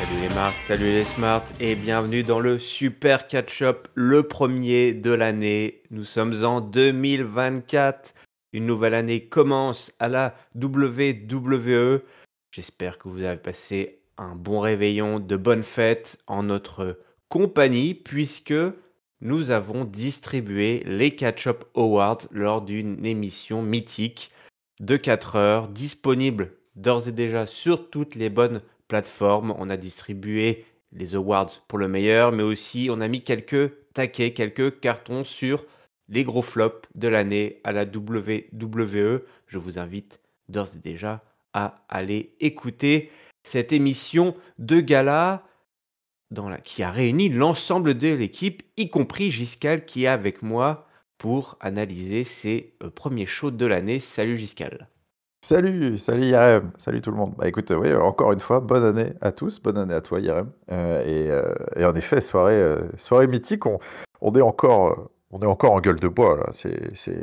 Salut les marques, salut les smarts et bienvenue dans le Super Catch-up, le premier de l'année. Nous sommes en 2024. Une nouvelle année commence à la WWE. J'espère que vous avez passé un bon réveillon, de bonnes fêtes en notre compagnie puisque nous avons distribué les Catch-up Awards lors d'une émission mythique de 4 heures, disponible d'ores et déjà sur toutes les bonnes plateformes. On a distribué les awards pour le meilleur, mais aussi on a mis quelques taquets, quelques cartons sur les gros flops de l'année à la WWE. Je vous invite d'ores et déjà à aller écouter cette émission de gala qui a réuni l'ensemble de l'équipe, y compris Giscal qui est avec moi pour analyser ses premiers shows de l'année. Salut Giscal. Salut Yarem, salut tout le monde. Bah écoute, oui, encore une fois, bonne année à tous, bonne année à toi Yarem. Et en effet, soirée mythique, on est encore en gueule de bois là.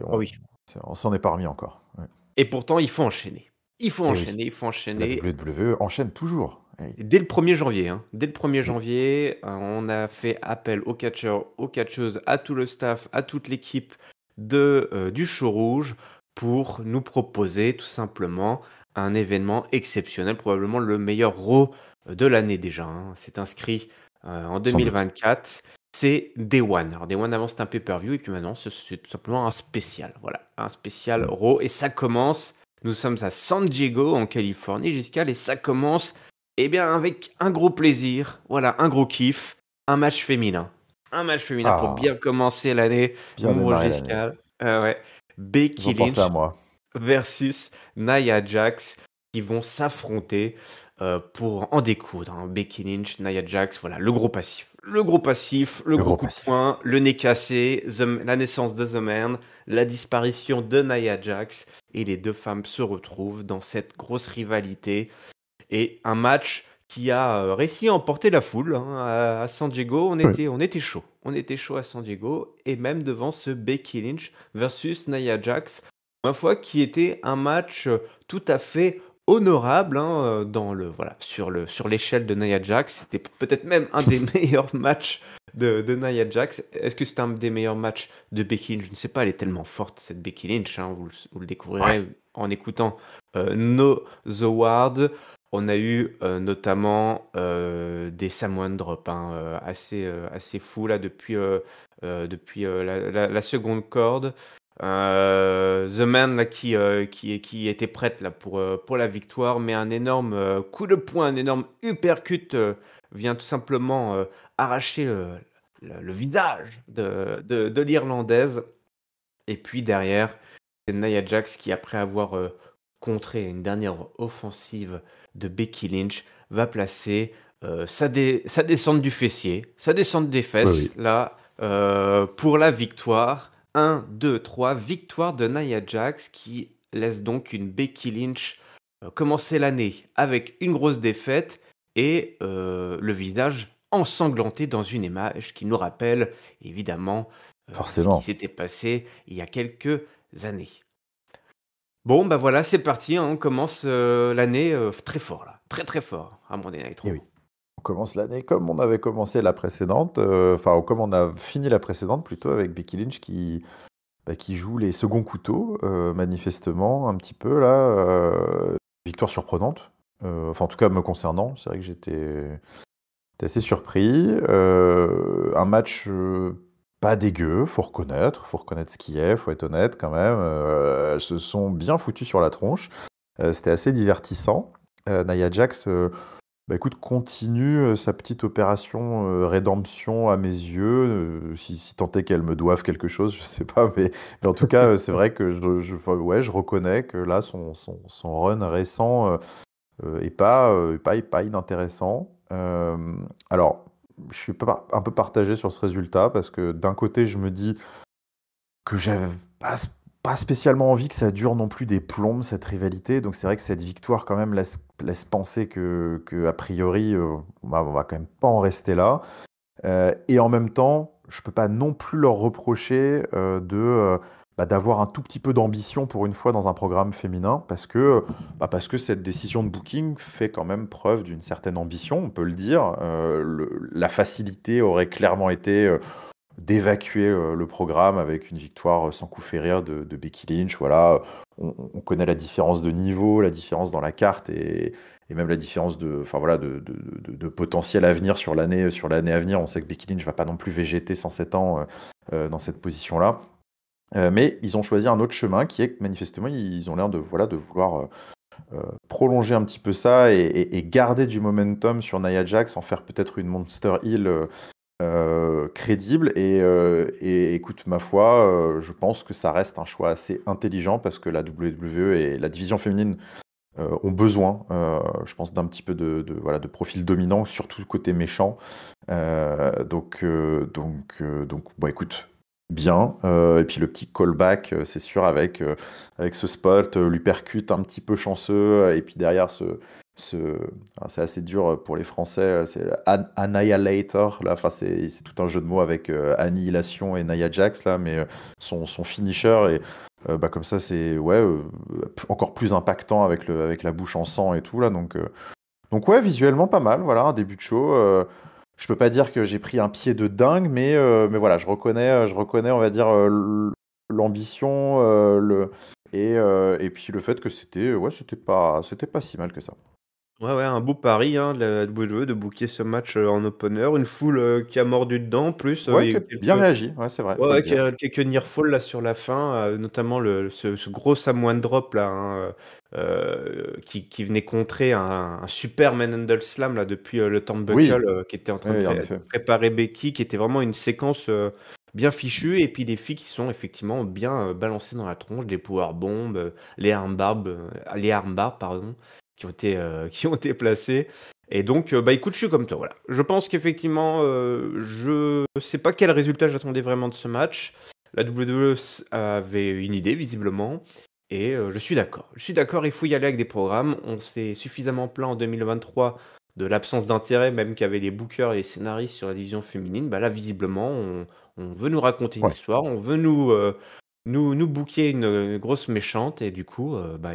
Oh oui. On s'en est pas remis encore. Ouais. Et pourtant, il faut enchaîner. Il faut Et oui, enchaîner, il faut la enchaîner. WWE enchaîne toujours. Oui. Dès le 1er janvier, hein. Dès le 1er Oui. janvier, on a fait appel aux catcheurs, aux catcheuses, à tout le staff, à toute l'équipe du Show Rouge pour nous proposer tout simplement un événement exceptionnel, probablement le meilleur Raw de l'année déjà, hein. C'est inscrit en Sans doute. 2024. C'est Day One. Alors Day One avant c'était un pay-per-view et puis maintenant c'est tout simplement un spécial. Voilà, un spécial Mm. Raw et ça commence. Nous sommes à San Diego en Californie, Giscard, et ça commence eh bien, avec un gros plaisir, voilà, un gros kiff, un match féminin. Un match féminin pour Ah, bien commencer l'année, bien mon démarré l'année. Giscal. Ouais. Ils ont Becky pensé à Lynch moi. versus Nia Jax qui vont s'affronter pour en découdre, hein. Becky Lynch, Nia Jax, voilà, le gros passif. Le gros passif, le Le gros gros coup de passif. poing, le nez cassé, la naissance de The Man, la disparition de Nia Jax, et les deux femmes se retrouvent dans cette grosse rivalité. Et un match qui a réussi à emporter la foule, hein, à San Diego. Oui. On était chaud. On était chaud à San Diego. Et même devant ce Becky Lynch versus Nia Jax, ma foi, qui était un match tout à fait honorable, hein, voilà, sur l'échelle de Nia Jax. C'était peut-être même un des meilleurs matchs de Nia Jax. Est-ce que c'était un des meilleurs matchs de Becky Lynch? Je ne sais pas, elle est tellement forte, cette Becky Lynch, hein, vous le Ouais. découvrirez en écoutant No The Ward. On a eu notamment des Samoan Drop, hein, assez fou là depuis la seconde corde. The Man là, qui était prête là, pour la victoire, mais un énorme coup de poing, un énorme uppercut vient tout simplement arracher le visage de l'Irlandaise. Et puis derrière, c'est Nia Jax qui, après avoir contré une dernière offensive de Becky Lynch, va placer sa descente du fessier, sa descente des Oui, oui. fesses, là, pour la victoire. 1, 2, 3, victoire de Nia Jax qui laisse donc une Becky Lynch commencer l'année avec une grosse défaite et le visage ensanglanté dans une image qui nous rappelle évidemment ce qui Forcément. s'était passé il y a quelques années. Bon, bah voilà, c'est parti, hein, on commence l'année très fort là, très très fort à Monday Night Et Raw. oui. On commence l'année comme on avait commencé la précédente, comme on a fini la précédente plutôt avec Becky Lynch qui joue les seconds couteaux, manifestement un petit peu là, victoire surprenante, enfin en tout cas me concernant, c'est vrai que j'étais assez surpris, un match, pas dégueu, faut reconnaître ce qui est, faut être honnête quand même, elles se sont bien foutues sur la tronche, c'était assez divertissant. Nia Jax, bah, écoute, continue, sa petite opération, rédemption à mes yeux, si tant est qu'elle me doive quelque chose, je sais pas, mais en tout cas, c'est vrai que enfin, ouais, je reconnais que là, son run récent, est pas inintéressant. Alors, je suis pas un peu partagé sur ce résultat parce que d'un côté, je me dis que j'avais pas pas spécialement envie que ça dure non plus des plombes, cette rivalité. Donc c'est vrai que cette victoire quand même laisse penser que a priori, on va quand même pas en rester là. Et en même temps, je peux pas non plus leur reprocher, d'avoir un tout petit peu d'ambition pour une fois dans un programme féminin, parce que cette décision de booking fait quand même preuve d'une certaine ambition, on peut le dire. La facilité aurait clairement été d'évacuer le programme avec une victoire sans coup férir de Becky Lynch. Voilà, on connaît la différence de niveau, la différence dans la carte et même la différence enfin voilà, de potentiel à venir sur l'année à venir. On sait que Becky Lynch va pas non plus végéter 107 ans dans cette position-là. Mais ils ont choisi un autre chemin qui est que manifestement ils ont l'air de vouloir prolonger un petit peu ça et garder du momentum sur Nia Jax, en faire peut-être une Monster Heel crédible. Et écoute, ma foi, je pense que ça reste un choix assez intelligent parce que la WWE et la division féminine ont besoin, je pense, d'un petit peu voilà, de profil dominant, surtout côté méchant. Donc, bon, écoute, bien. Et puis le petit callback, c'est sûr, avec ce spot, l'uppercut un petit peu chanceux, et puis derrière alors, c'est assez dur pour les Français, c'est Annihilator, là, enfin, c'est tout un jeu de mots avec Annihilation et Nia Jax, là, mais son finisher, et comme ça, c'est ouais, encore plus impactant avec la bouche en sang et tout, là, donc ouais, visuellement pas mal, voilà, un début de show. Je peux pas dire que j'ai pris un pied de dingue, mais voilà, je reconnais, on va dire, l'ambition, et puis le fait que ouais, c'était pas si mal que ça. Ouais, ouais, un beau pari, hein, de la WWE de booker ce match, en opener. Une foule, qui a mordu dedans. En plus, Ouais, il y qui a a eu bien quelques réagi, ouais, c'est vrai, ouais, faut le ouais, dire. quelques near fall là sur la fin, notamment ce gros Samoan drop là, hein, qui venait contrer un super Manhandle Slam là depuis, le turnbuckle, Oui, qui était en train oui, en de effet. préparer Becky, qui était vraiment une séquence, bien fichue, et puis des filles qui sont effectivement bien, balancées dans la tronche, des powerbombs, les armbars pardon, qui ont été placées. Et donc, bah, écoute, je suis comme toi, voilà. Je pense qu'effectivement, je sais pas quel résultat j'attendais vraiment de ce match. La WWE avait une idée visiblement, et je suis d'accord. Je suis d'accord, il faut y aller avec des programmes. On s'est suffisamment plaint en 2023 de l'absence d'intérêt même qu'avaient les bookers et les scénaristes sur la division féminine. Bah, là, visiblement, on veut nous raconter une Ouais, histoire, on veut nous booker une grosse méchante, et du coup, bah,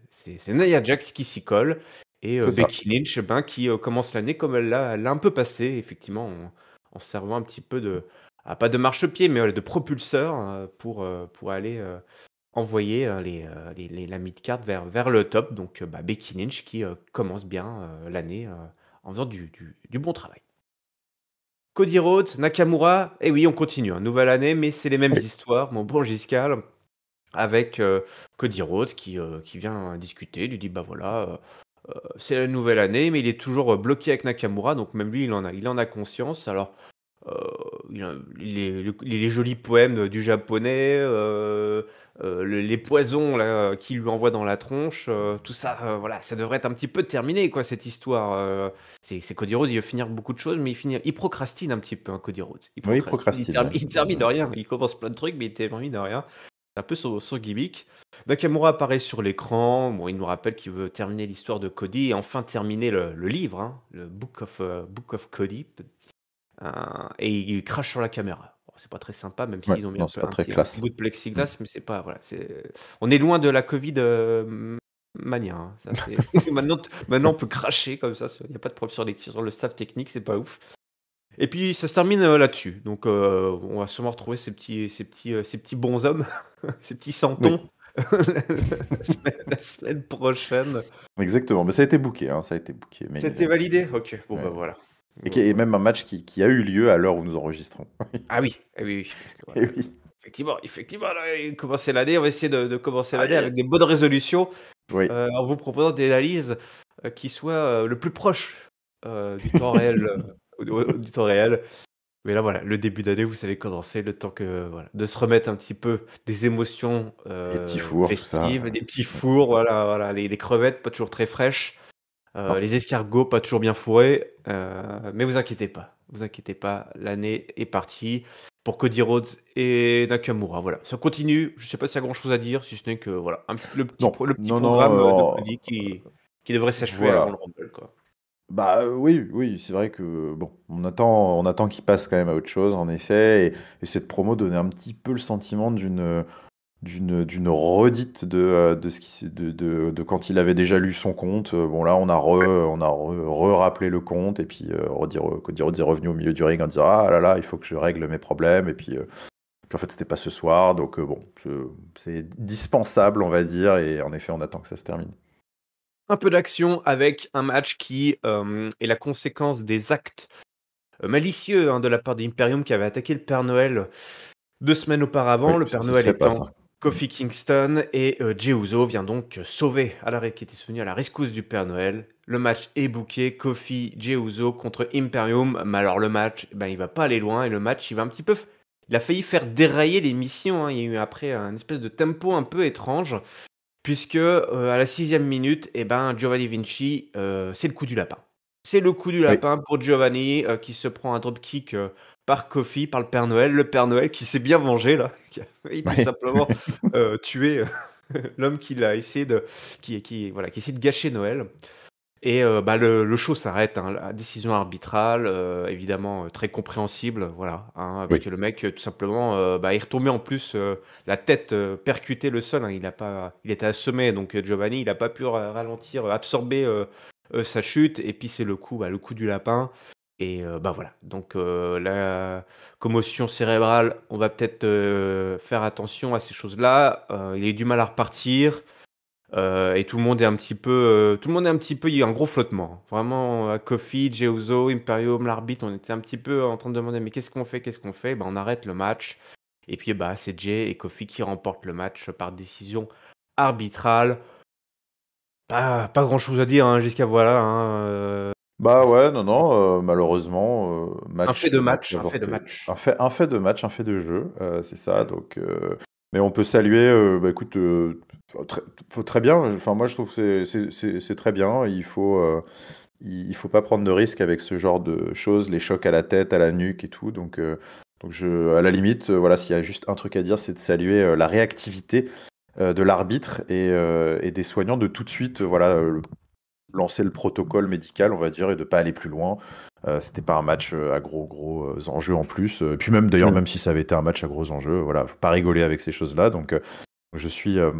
c'est Nia Jax qui s'y colle, et c'est ça. Becky Lynch, ben, qui, commence l'année comme elle l'a un peu passé, effectivement, en servant un petit peu pas de marchepied, mais, de propulseur, pour aller, envoyer, la mid-card vers le top. Donc, bah, Becky Lynch qui, commence bien, l'année, en faisant du bon travail. Cody Rhodes, Nakamura, et oui, on continue, hein, nouvelle année, mais c'est les mêmes Oui, histoires, mon bon Giscard, avec, Cody Rhodes qui vient discuter, lui dit: «Bah, voilà, c'est la nouvelle année», mais il est toujours, bloqué avec Nakamura, donc même lui, il en a conscience. Alors, Heu, les jolis poèmes du japonais, les poisons là, qu'il lui envoie dans la tronche, tout ça, voilà, ça devrait être un petit peu terminé quoi cette histoire, c'est Cody Rhodes, il veut finir beaucoup de choses, mais il procrastine un petit peu, hein, Cody Rhodes. Il oui, procrastine, procrastine, ouais. il termine rien. Il commence plein de trucs, mais il termine rien. C'est un peu son gimmick. Nakamura apparaît sur l'écran, bon, il nous rappelle qu'il veut terminer l'histoire de Cody et enfin terminer le livre, hein, le Book of Cody. Et il crache sur la caméra. Bon, c'est pas très sympa, même Ouais, s'ils ont mis non, c'est pas très un petit classe. bout de Mmh. plexiglas, mais c'est pas voilà, on est loin de la Covid, mania, hein. Ça c'est maintenant on peut cracher comme ça, il y a pas de problème sur le staff technique, c'est pas ouf. Et puis ça se termine, là-dessus. Donc, on va sûrement retrouver ces petits bonshommes, ces petits Oui, santons la semaine prochaine. exactement, mais ça a été booké, hein, ça a été booké, main C'était event. validé? OK, bon, bah, Ouais. voilà. Et Bon, même un match qui a eu lieu à l'heure où nous enregistrons. ah oui, eh oui, oui, parce que voilà, Et oui. effectivement, là, commencer l'année, on va essayer de commencer l'année Aïe! avec des bonnes résolutions, Oui, en vous proposant des analyses, qui soient, le plus proches, du temps réel, du temps réel. Mais là, voilà, le début d'année, vous savez comment c'est, le temps que, voilà, de se remettre un petit peu des émotions, les petits fours, tout ça, festives, des petits ouais. fours, voilà, voilà, les crevettes pas toujours très fraîches. Non, Les escargots pas toujours bien fourrés, mais vous inquiétez pas, l'année est partie pour Cody Rhodes et Nakamura, voilà. Ça continue, je sais pas s'il y a grand chose à dire, si ce n'est que voilà, non, le petit non, non, programme, de Cody qui devrait s'achever avant voilà. le Rumble, quoi. Bah, oui, oui, c'est vrai que bon, on attend qu'il passe quand même à autre chose, en effet, et cette promo donnait un petit peu le sentiment d'une redite de ce qui de quand il avait déjà lu son compte. Bon, là, on a rappelé le compte, et puis Cody Rhodes est revenu au milieu du ring en disant ah là là, il faut que je règle mes problèmes, et puis en fait, c'était pas ce soir, donc bon, c'est dispensable, on va dire, et en effet, on attend que ça se termine. Un peu d'action avec un match qui est la conséquence des actes malicieux de la part d'Imperium qui avait attaqué le Père Noël 2 semaines auparavant. Oui, Le Père puisque ça se Noël fait pas, étant ça. Mm. Kofi Kingston et Jey Uso vient donc sauver qui était venu à la rescousse du Père Noël. Le match est booké, Kofi, Jey Uso contre Imperium. Mais alors le match, ben, il va pas aller loin et le match, il va un petit peu... Il a failli faire dérailler l'émission. Il y a eu après un espèce de tempo un peu étrange. Puisque, à la 6e minute, eh ben, Giovanni Vinci, c'est le coup du lapin. C'est le coup du Oui. lapin pour Giovanni, qui se prend un dropkick, par Kofi, par le Père Noël. Le Père Noël qui s'est bien vengé là, qui a failli tout Oui. simplement, tuer, l'homme qui l'a essayé de voilà, qui essaie de gâcher Noël. Et bah, le show s'arrête, la décision arbitrale, évidemment, très compréhensible, voilà, parce Oui. que le mec, tout simplement, bah, est retombé en plus, la tête, percutait le sol, il était assommé donc Giovanni, il a pas pu ralentir, absorber, sa chute et puis c'est le coup du lapin et bah, voilà donc la commotion cérébrale, on va peut-être, faire attention à ces choses-là, il a eu du mal à repartir. Et tout le monde est un petit peu il y a un gros flottement, hein. Vraiment, Kofi, Jey Uso, Imperium, l'arbitre, on était un petit peu en train de demander: «Mais qu'est-ce qu'on fait? Qu'est-ce qu'on fait?» Bah, on arrête le match et puis, bah, c'est Jey et Kofi qui remportent le match par décision arbitrale. Pas grand-chose à dire, jusqu'à voilà, Bah parce ouais, non, non, malheureusement, un fait match, de match match, un fait de avorté. match. Un fait de match, un fait de jeu, c'est ça. Mmh. Donc, mais on peut saluer, bah écoute, très bien. Enfin, moi, je trouve que c'est très bien. Il faut pas prendre de risques avec ce genre de choses, les chocs à la tête, à la nuque et tout. Donc à la limite, voilà, s'il y a juste un truc à dire, c'est de saluer la réactivité de l'arbitre et des soignants de tout de suite, voilà, lancer le protocole médical, on va dire, et de pas aller plus loin. C'était pas un match à gros enjeux en plus. Et puis même d'ailleurs, Mmh. même si ça avait été un match à gros enjeux, voilà, faut pas rigoler avec ces choses-là. Donc je suis euh,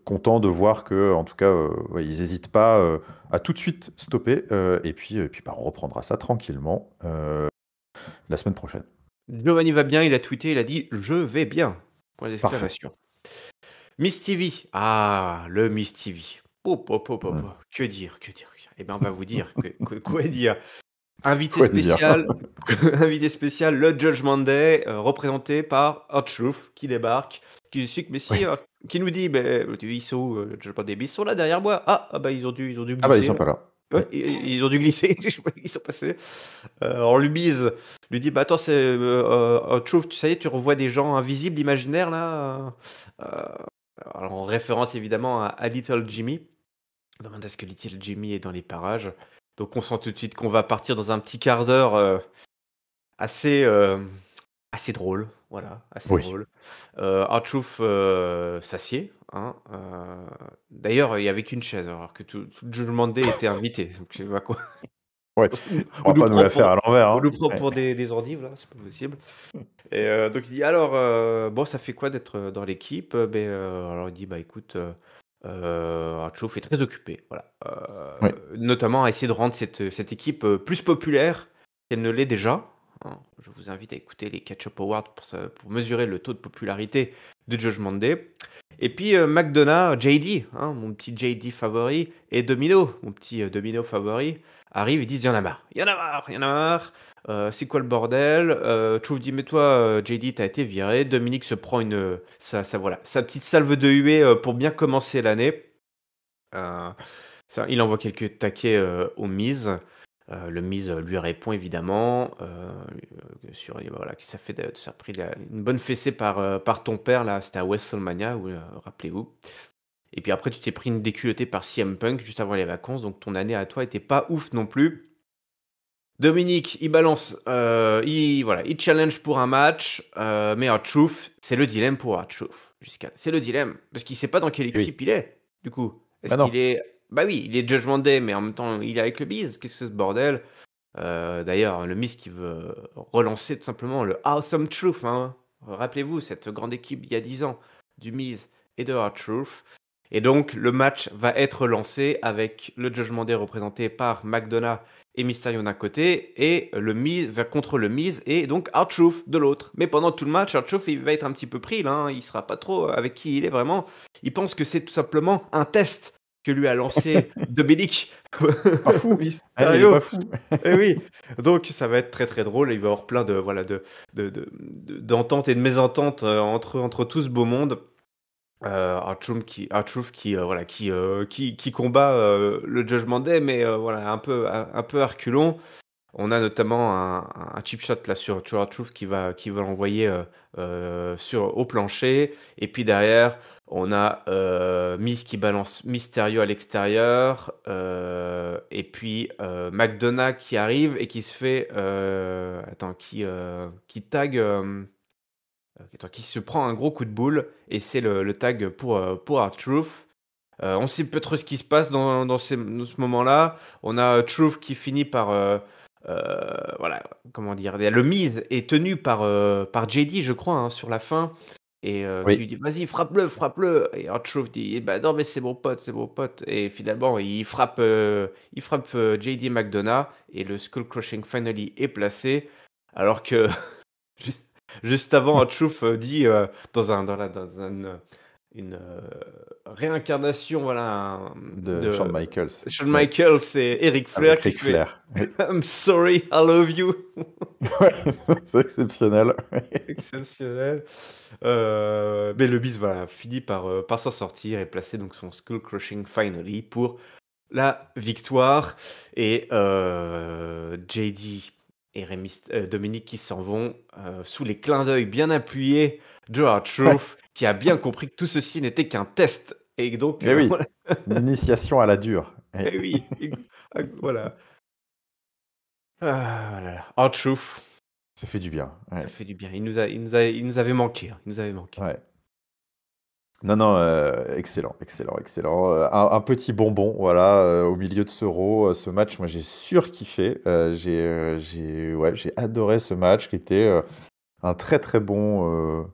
content de voir que, en tout cas, ouais, ils n'hésitent pas à tout de suite stopper. Et puis bah, on reprendra ça tranquillement la semaine prochaine. Giovanni va bien, il a tweeté, il a dit: «Je vais bien!» Point Parfait. d'exclamation. Miss TV. Ah, le Miss TV. Po, po, po, po, Mm. po. Que dire, que dire, que dire? Eh ben, on va vous dire quoi dire. Invité Quoi dire? spécial, invité spécial, le Judgment Day, représenté par R-Truth qui débarque, qui explique, mais si, Oui. qui nous dit, ben, ils sont où, le Judgment Day? Ben, ils sont là derrière moi. Ah, ah bah ils ont dû Ah bah ils glisser sont là. pas là. Oui. Ouais, ils ont dû glisser, je sais pas, ils sont passés. Alors lui dit, bah attends, c'est R-Truth, tu sais, tu revois des gens invisibles, imaginaires là. Alors en référence évidemment à Little Jimmy. On demande à ce que Little Jimmy est dans les parages. Donc on sent tout de suite qu'on va partir dans un petit quart d'heure assez, assez drôle. Voilà, assez Oui. drôle. R-Truth s'assied, hein. D'ailleurs, il y avait qu'une chaise, alors que tout le Judgment Day était invité. Donc je sais pas quoi. Ouais. On On va nous pas nous prend la faire pour, à l'envers, on hein. nous prend Ouais. pour des endives là, c'est pas possible. Et donc il dit alors bon ça fait quoi d'être dans l'équipe? Alors il dit bah écoute, Archouf est très occupé, voilà, Oui. notamment à essayer de rendre cette équipe plus populaire qu'elle ne l'est déjà, hein. Je vous invite à écouter les Catch-Up Awards pour mesurer le taux de popularité de Judgment Day. Et puis McDonough, JD, hein, mon petit JD favori, et Domino, mon petit Domino favori, arrivent, ils disent il y en a marre, il y en a marre, il y en a marre. C'est quoi le bordel? Trouve dit, mais toi, JD, t'as été viré. Dominique se prend voilà, sa petite salve de huée pour bien commencer l'année. Euh, il envoie quelques taquets au Miz. Le Miz lui répond évidemment voilà, que ça a pris une bonne fessée par ton père là, c'était à WrestleMania, rappelez-vous. Et puis après, tu t'es pris une déculottée par CM Punk juste avant les vacances, donc ton année à toi était pas ouf non plus. Dominique, il balance, il challenge pour un match, mais R-Truth, c'est le dilemme pour R-Truth, c'est le dilemme, parce qu'il sait pas dans quelle Oui. équipe il est, du coup. Est-ce Ah qu'il non. est bah oui, il est Judgment Day, mais en même temps, il est avec le Miz. Qu'est-ce que c'est ce bordel? D'ailleurs, le Miz qui veut relancer tout simplement le Awesome Truth, hein. Rappelez-vous, cette grande équipe il y a 10 ans, du Miz et de R-Truth. Et donc, le match va être lancé avec le Judgment Day représenté par McDonough et Mysterio d'un côté, et le Miz va contre le Miz et donc R-Truth de l'autre. Mais pendant tout le match, R-Truth il va être un petit peu pris là, hein. Il sera pas trop avec qui il est vraiment. Il pense que c'est tout simplement un test que lui a lancé Dominic Pas fou. Il est Mysterio. pas fou. Et oui, donc ça va être très très drôle. Il va y avoir plein de voilà d'ententes et de mésententes entre tout ce beau monde. R-Truth voilà qui combat le Judgment Day, mais voilà un peu à reculons. On a notamment un chip shot là sur R-Truth qui va l'envoyer au plancher. Et puis derrière, on a Miz qui balance Mysterio à l'extérieur. Et puis McDonough qui arrive et qui se fait. Qui tag. Qui se prend un gros coup de boule. Et c'est le tag pour R-Truth. On sait peu trop ce qui se passe dans ce moment-là. On a Truth qui finit par. Voilà, comment dire. Le Miz est tenu par JD, je crois, hein, sur la fin. Et qui lui Oui. dit vas-y, frappe-le, frappe-le. Et Truth dit bah non, mais c'est mon pote, c'est mon pote. Et finalement, il frappe JD McDonough. Et le Skull Crushing Finally est placé. Alors que juste avant, Truth dit dans une réincarnation voilà, De de Shawn Michaels. Shawn Oui. Michaels et Eric Flair Avec qui Ric fait Flair. Oui. I'm sorry, I love you. Ouais, c'est exceptionnel. Exceptionnel. Mais le Miz voilà, finit par s'en sortir et placer donc son Skull Crushing Finally pour la victoire. Et JD et Dominique qui s'en vont sous les clins d'œil bien appuyés de R-Truth, qui a bien compris que tout ceci n'était qu'un test. Et donc, Eh oui, voilà. une initiation à la dure. Et oui, voilà. Ah là là. R-Truth, Ça fait du bien. ça Ouais. fait du bien. Il nous avait manqué, hein. Il nous avait manqué. Ouais. Non, non, excellent, excellent, excellent. Un petit bonbon, voilà, au milieu de ce Raw, ce match, moi j'ai surkiffé. J'ai adoré ce match qui était un très très bon,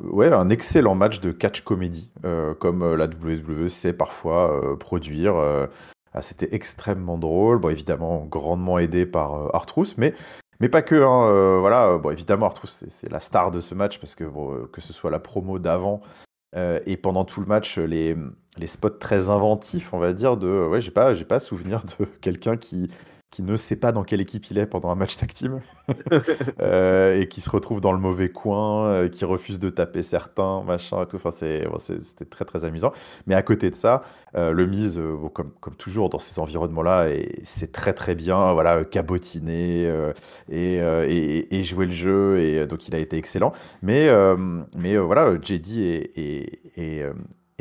ouais, un excellent match de catch comédie, comme la WWE sait parfois produire. C'était extrêmement drôle, bon évidemment grandement aidé par R-Truth, mais pas que, hein, voilà, bon évidemment R-Truth c'est la star de ce match parce que bon, que ce soit la promo d'avant. Et pendant tout le match, les spots très inventifs, on va dire, ouais, j'ai pas souvenir de quelqu'un qui ne sait pas dans quelle équipe il est pendant un match tag team et qui se retrouve dans le mauvais coin, qui refuse de taper certains, machin et tout. Enfin, c'était très très amusant. Mais à côté de ça, le Miz, bon, comme toujours dans ces environnements-là, et c'est très très bien, voilà, cabotiner et jouer le jeu. Et donc il a été excellent. Mais voilà, JD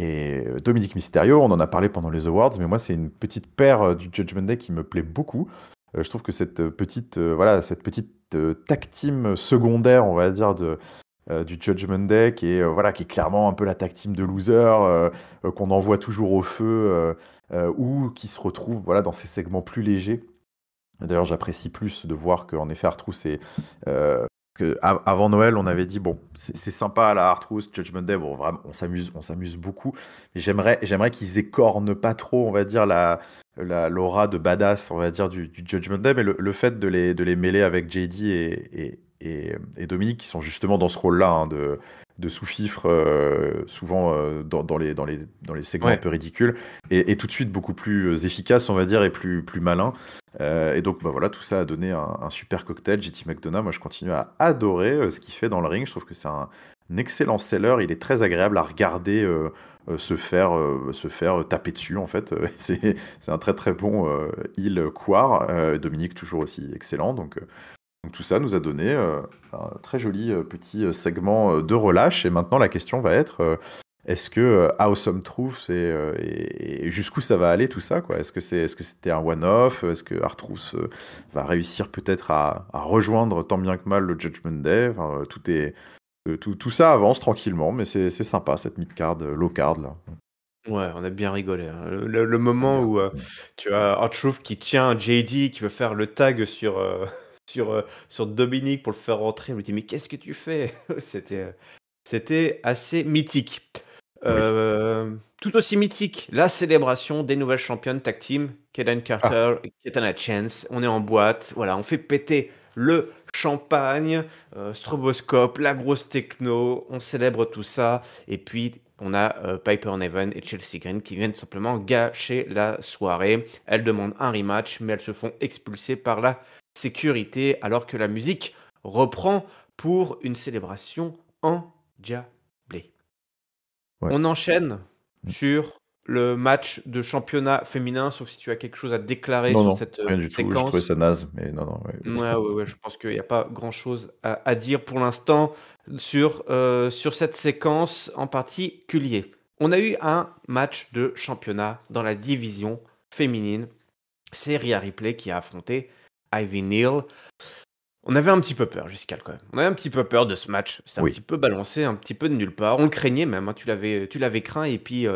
et Dominique Mysterio, on en a parlé pendant les Awards, mais moi c'est une petite paire du Judgment Day qui me plaît beaucoup. Je trouve que cette petite tag team secondaire, on va dire, du Judgment Day, qui est clairement un peu la tag team de loser, qu'on envoie toujours au feu, ou qui se retrouve voilà, dans ces segments plus légers. D'ailleurs, j'apprécie plus de voir qu'en effet, R-Truth, avant Noël, on avait dit, bon, c'est sympa la R-Truth, Judgment Day, bon, vraiment, on s'amuse beaucoup, mais j'aimerais qu'ils écornent pas trop, on va dire, l'aura de badass, on va dire, du Judgment Day, mais le fait de les mêler avec JD et Dominique, qui sont justement dans ce rôle-là, hein, de sous-fifre, souvent dans les segments un Ouais. peu ridicules, et tout de suite beaucoup plus efficace, on va dire, et plus malin. Et donc, bah voilà, tout ça a donné un super cocktail. JT McDonough, moi, je continue à adorer ce qu'il fait dans le ring. Je trouve que c'est un excellent seller. Il est très agréable à regarder se faire taper dessus, en fait. C'est un très très bon heel quar. Dominique, toujours aussi excellent. Donc tout ça nous a donné un très joli petit segment de relâche. Et maintenant, la question va être est-ce que Awesome Truth et jusqu'où ça va aller tout ça, quoi? Est-ce que c'était un one-off? Est-ce que R-Truth va réussir peut-être à rejoindre tant bien que mal le Judgment Day? Enfin, tout ça avance tranquillement, mais c'est sympa cette mid-card, low-card là. Ouais, on a bien rigolé, hein. Le On a moment bien où, rigolé. tu as R-Truth qui tient JD, qui veut faire le tag sur, sur Dominic pour le faire rentrer. On lui dit: «Mais qu'est-ce que tu fais?» C'était assez mythique. Oui. Tout aussi mythique, la célébration des nouvelles championnes tag team, Kayden Ah! Carter et Katana Chance. On est en boîte, voilà, on fait péter le champagne, stroboscope, la grosse techno, on célèbre tout ça et puis on a, Piper Niven et Chelsea Green qui viennent simplement gâcher la soirée. Elles demandent un rematch, mais elles se font expulser par la sécurité alors que la musique reprend pour une célébration endiablée. Ouais. On enchaîne Mmh. sur le match de championnat féminin, sauf si tu as quelque chose à déclarer Non, sur non, cette, rien du tout. J'ai trouvé séquence. ça naze, mais non, non, ouais, Ouais, ouais, ouais, je pense qu'il y a pas grand-chose à dire pour l'instant sur cette séquence en particulier. On a eu un match de championnat dans la division féminine. C'est Rhea Ripley qui a affronté Ivy Nile. On avait un petit peu peur, Giscard, quand même. On avait un petit peu peur de ce match. C'était un Oui. petit peu balancé, un petit peu de nulle part. On le craignait même, hein. Tu l'avais craint et puis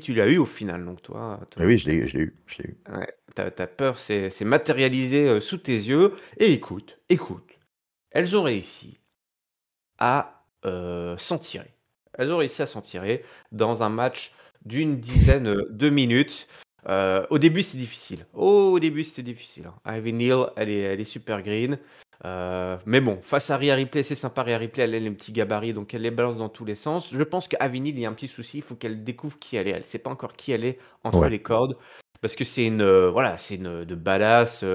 tu l'as eu au final. Donc toi, Mais toi, oui, je l'ai eu, je l'ai eu. ouais, ta peur s'est matérialisée sous tes yeux. Et écoute, écoute, elles ont réussi à s'en tirer. Elles ont réussi à s'en tirer dans un match d'une dizaine de minutes. Au début, c'était difficile. Au début, c'était difficile, hein. Ivy Neal, elle est super green. Mais bon, face à Rhea Ripley, c'est sympa. Rhea Ripley, elle a les petits gabarits, donc elle les balance dans tous les sens. Je pense qu'Ivy Neal, il y a un petit souci. Il faut qu'elle découvre qui elle est. Elle ne sait pas encore qui elle est entre Ouais. les cordes. Parce que c'est une, voilà, c'est une de badass,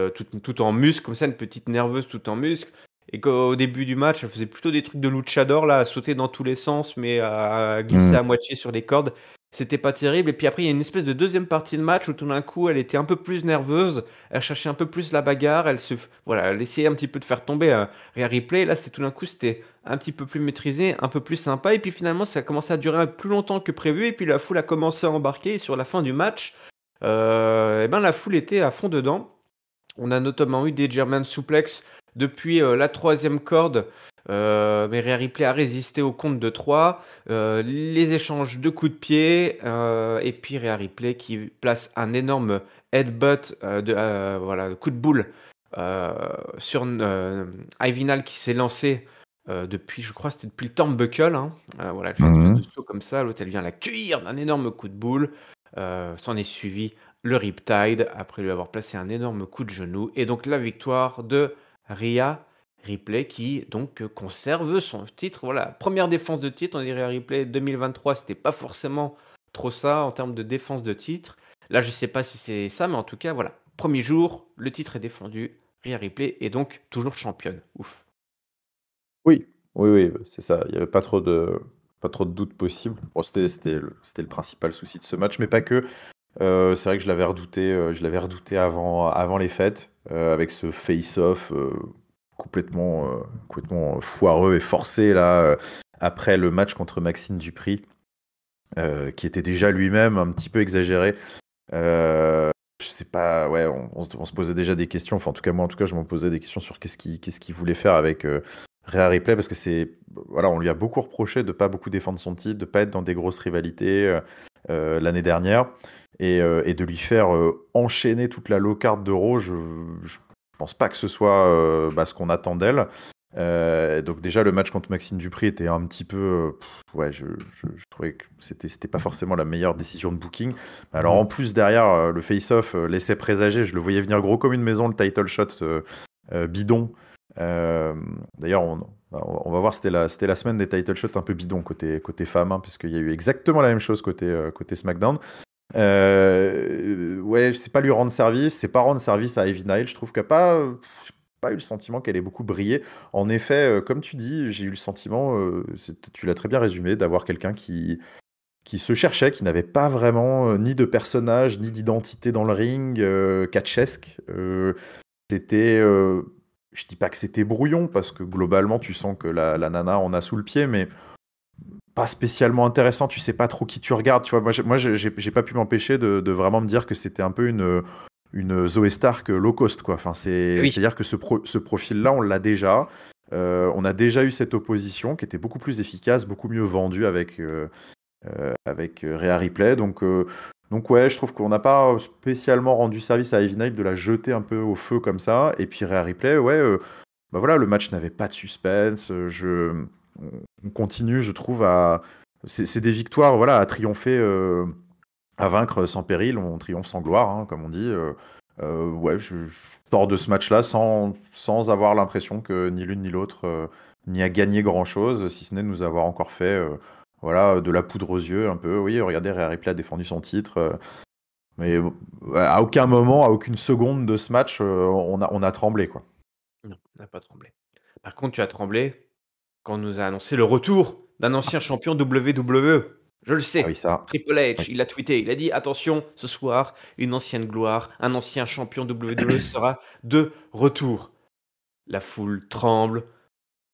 tout en muscle, comme ça, une petite nerveuse tout en muscle. Et qu'au début du match, elle faisait plutôt des trucs de luchador, là, à sauter dans tous les sens, mais à glisser Mmh. à moitié sur les cordes. C'était pas terrible. Et puis après, il y a une espèce de deuxième partie de match où tout d'un coup, elle était un peu plus nerveuse, elle cherchait un peu plus la bagarre, voilà, elle essayait un petit peu de faire tomber Rhea Ripley. Et là, c'était tout d'un coup, c'était un petit peu plus maîtrisé, un peu plus sympa. Et puis finalement, ça a commencé à durer plus longtemps que prévu. Et puis la foule a commencé à embarquer. Et sur la fin du match, et ben, la foule était à fond dedans. On a notamment eu des German suplex depuis la troisième corde, mais Rhea Ripley a résisté au compte de 3. Les échanges de coups de pied, et puis Rhea Ripley qui place un énorme headbutt, voilà, coup de boule sur Ivy Nile qui s'est lancé depuis, je crois, c'était depuis le turnbuckle, hein. Voilà, elle fait une espèce Mmh. de saut comme ça, l'autre elle vient la cueillir d'un énorme coup de boule. S'en est suivi le Riptide après lui avoir placé un énorme coup de genou et donc la victoire de Rhea Ripley qui donc conserve son titre. Voilà, première défense de titre. On dit Rhea Ripley 2023, c'était pas forcément trop ça en termes de défense de titre. Là, je sais pas si c'est ça, mais en tout cas, voilà, premier jour, le titre est défendu. Rhea Ripley est donc toujours championne. Ouf. Oui, oui, oui, c'est ça. Il y avait pas trop de doutes possibles. Bon, c'était le principal souci de ce match, mais pas que. C'est vrai que je l'avais redouté avant les fêtes, avec ce face-off, complètement foireux et forcé là, après le match contre Maxime Dupri, qui était déjà lui-même un petit peu exagéré. Je sais pas, ouais, on se posait déjà des questions. Enfin, en tout cas, moi, en tout cas, je me posais des questions sur qu'est-ce qu'il voulait faire avec Rhea Ripley, parce que voilà, on lui a beaucoup reproché de pas beaucoup défendre son titre, de pas être dans des grosses rivalités l'année dernière, et de lui faire enchaîner toute la low card de Raw. Je pense pas que ce soit ce qu'on attend d'elle. Donc déjà, le match contre Maxime Dupri était un petit peu, ouais, je trouvais que c'était pas forcément la meilleure décision de booking. Alors en plus derrière, le face-off laissait présager, je le voyais venir gros comme une maison, le title shot bidon. Euh, D'ailleurs, on va voir, c'était la semaine des title shots un peu bidon côté femme, hein, puisqu'il y a eu exactement la même chose côté SmackDown. Ouais, c'est pas lui rendre service, c'est pas rendre service à Ivy Nile. Je trouve qu'elle a pas eu le sentiment qu'elle ait beaucoup brillé. En effet, comme tu dis, j'ai eu le sentiment, tu l'as très bien résumé, d'avoir quelqu'un qui se cherchait, qui n'avait pas vraiment ni de personnage, ni d'identité dans le ring, catchesque. C'était, je dis pas que c'était brouillon, parce que globalement, tu sens que la nana en a sous le pied, mais pas spécialement intéressant. Tu sais pas trop qui tu regardes. Tu vois, j'ai pas pu m'empêcher de vraiment me dire que c'était un peu une Zoé Stark low cost, quoi. Enfin, Oui. c'est-à-dire que ce profil-là, on l'a déjà. On a déjà eu cette opposition qui était beaucoup plus efficace, beaucoup mieux vendue avec Rhea Ripley. Donc ouais, je trouve qu'on n'a pas spécialement rendu service à Ivy Nile de la jeter un peu au feu comme ça. Et puis Rhea Ripley, ouais, bah voilà, le match n'avait pas de suspense. On continue, je trouve, c'est des victoires, voilà, à triompher, à vaincre sans péril. On triomphe sans gloire, hein, comme on dit. Ouais, je sors de ce match-là sans avoir l'impression que ni l'une ni l'autre n'y a gagné grand-chose, si ce n'est de nous avoir encore fait voilà, de la poudre aux yeux un peu. Oui, regardez, Rhea Ripley a défendu son titre. Mais à aucun moment, à aucune seconde de ce match, on a tremblé, quoi. Non, on n'a pas tremblé. Par contre, tu as tremblé quand on nous a annoncé le retour d'un ancien champion WWE. Je le Ah oui, sais, ça. Triple Oui. H, il a tweeté, il a dit: «Attention, ce soir, une ancienne gloire, un ancien champion WWE sera de retour». La foule tremble,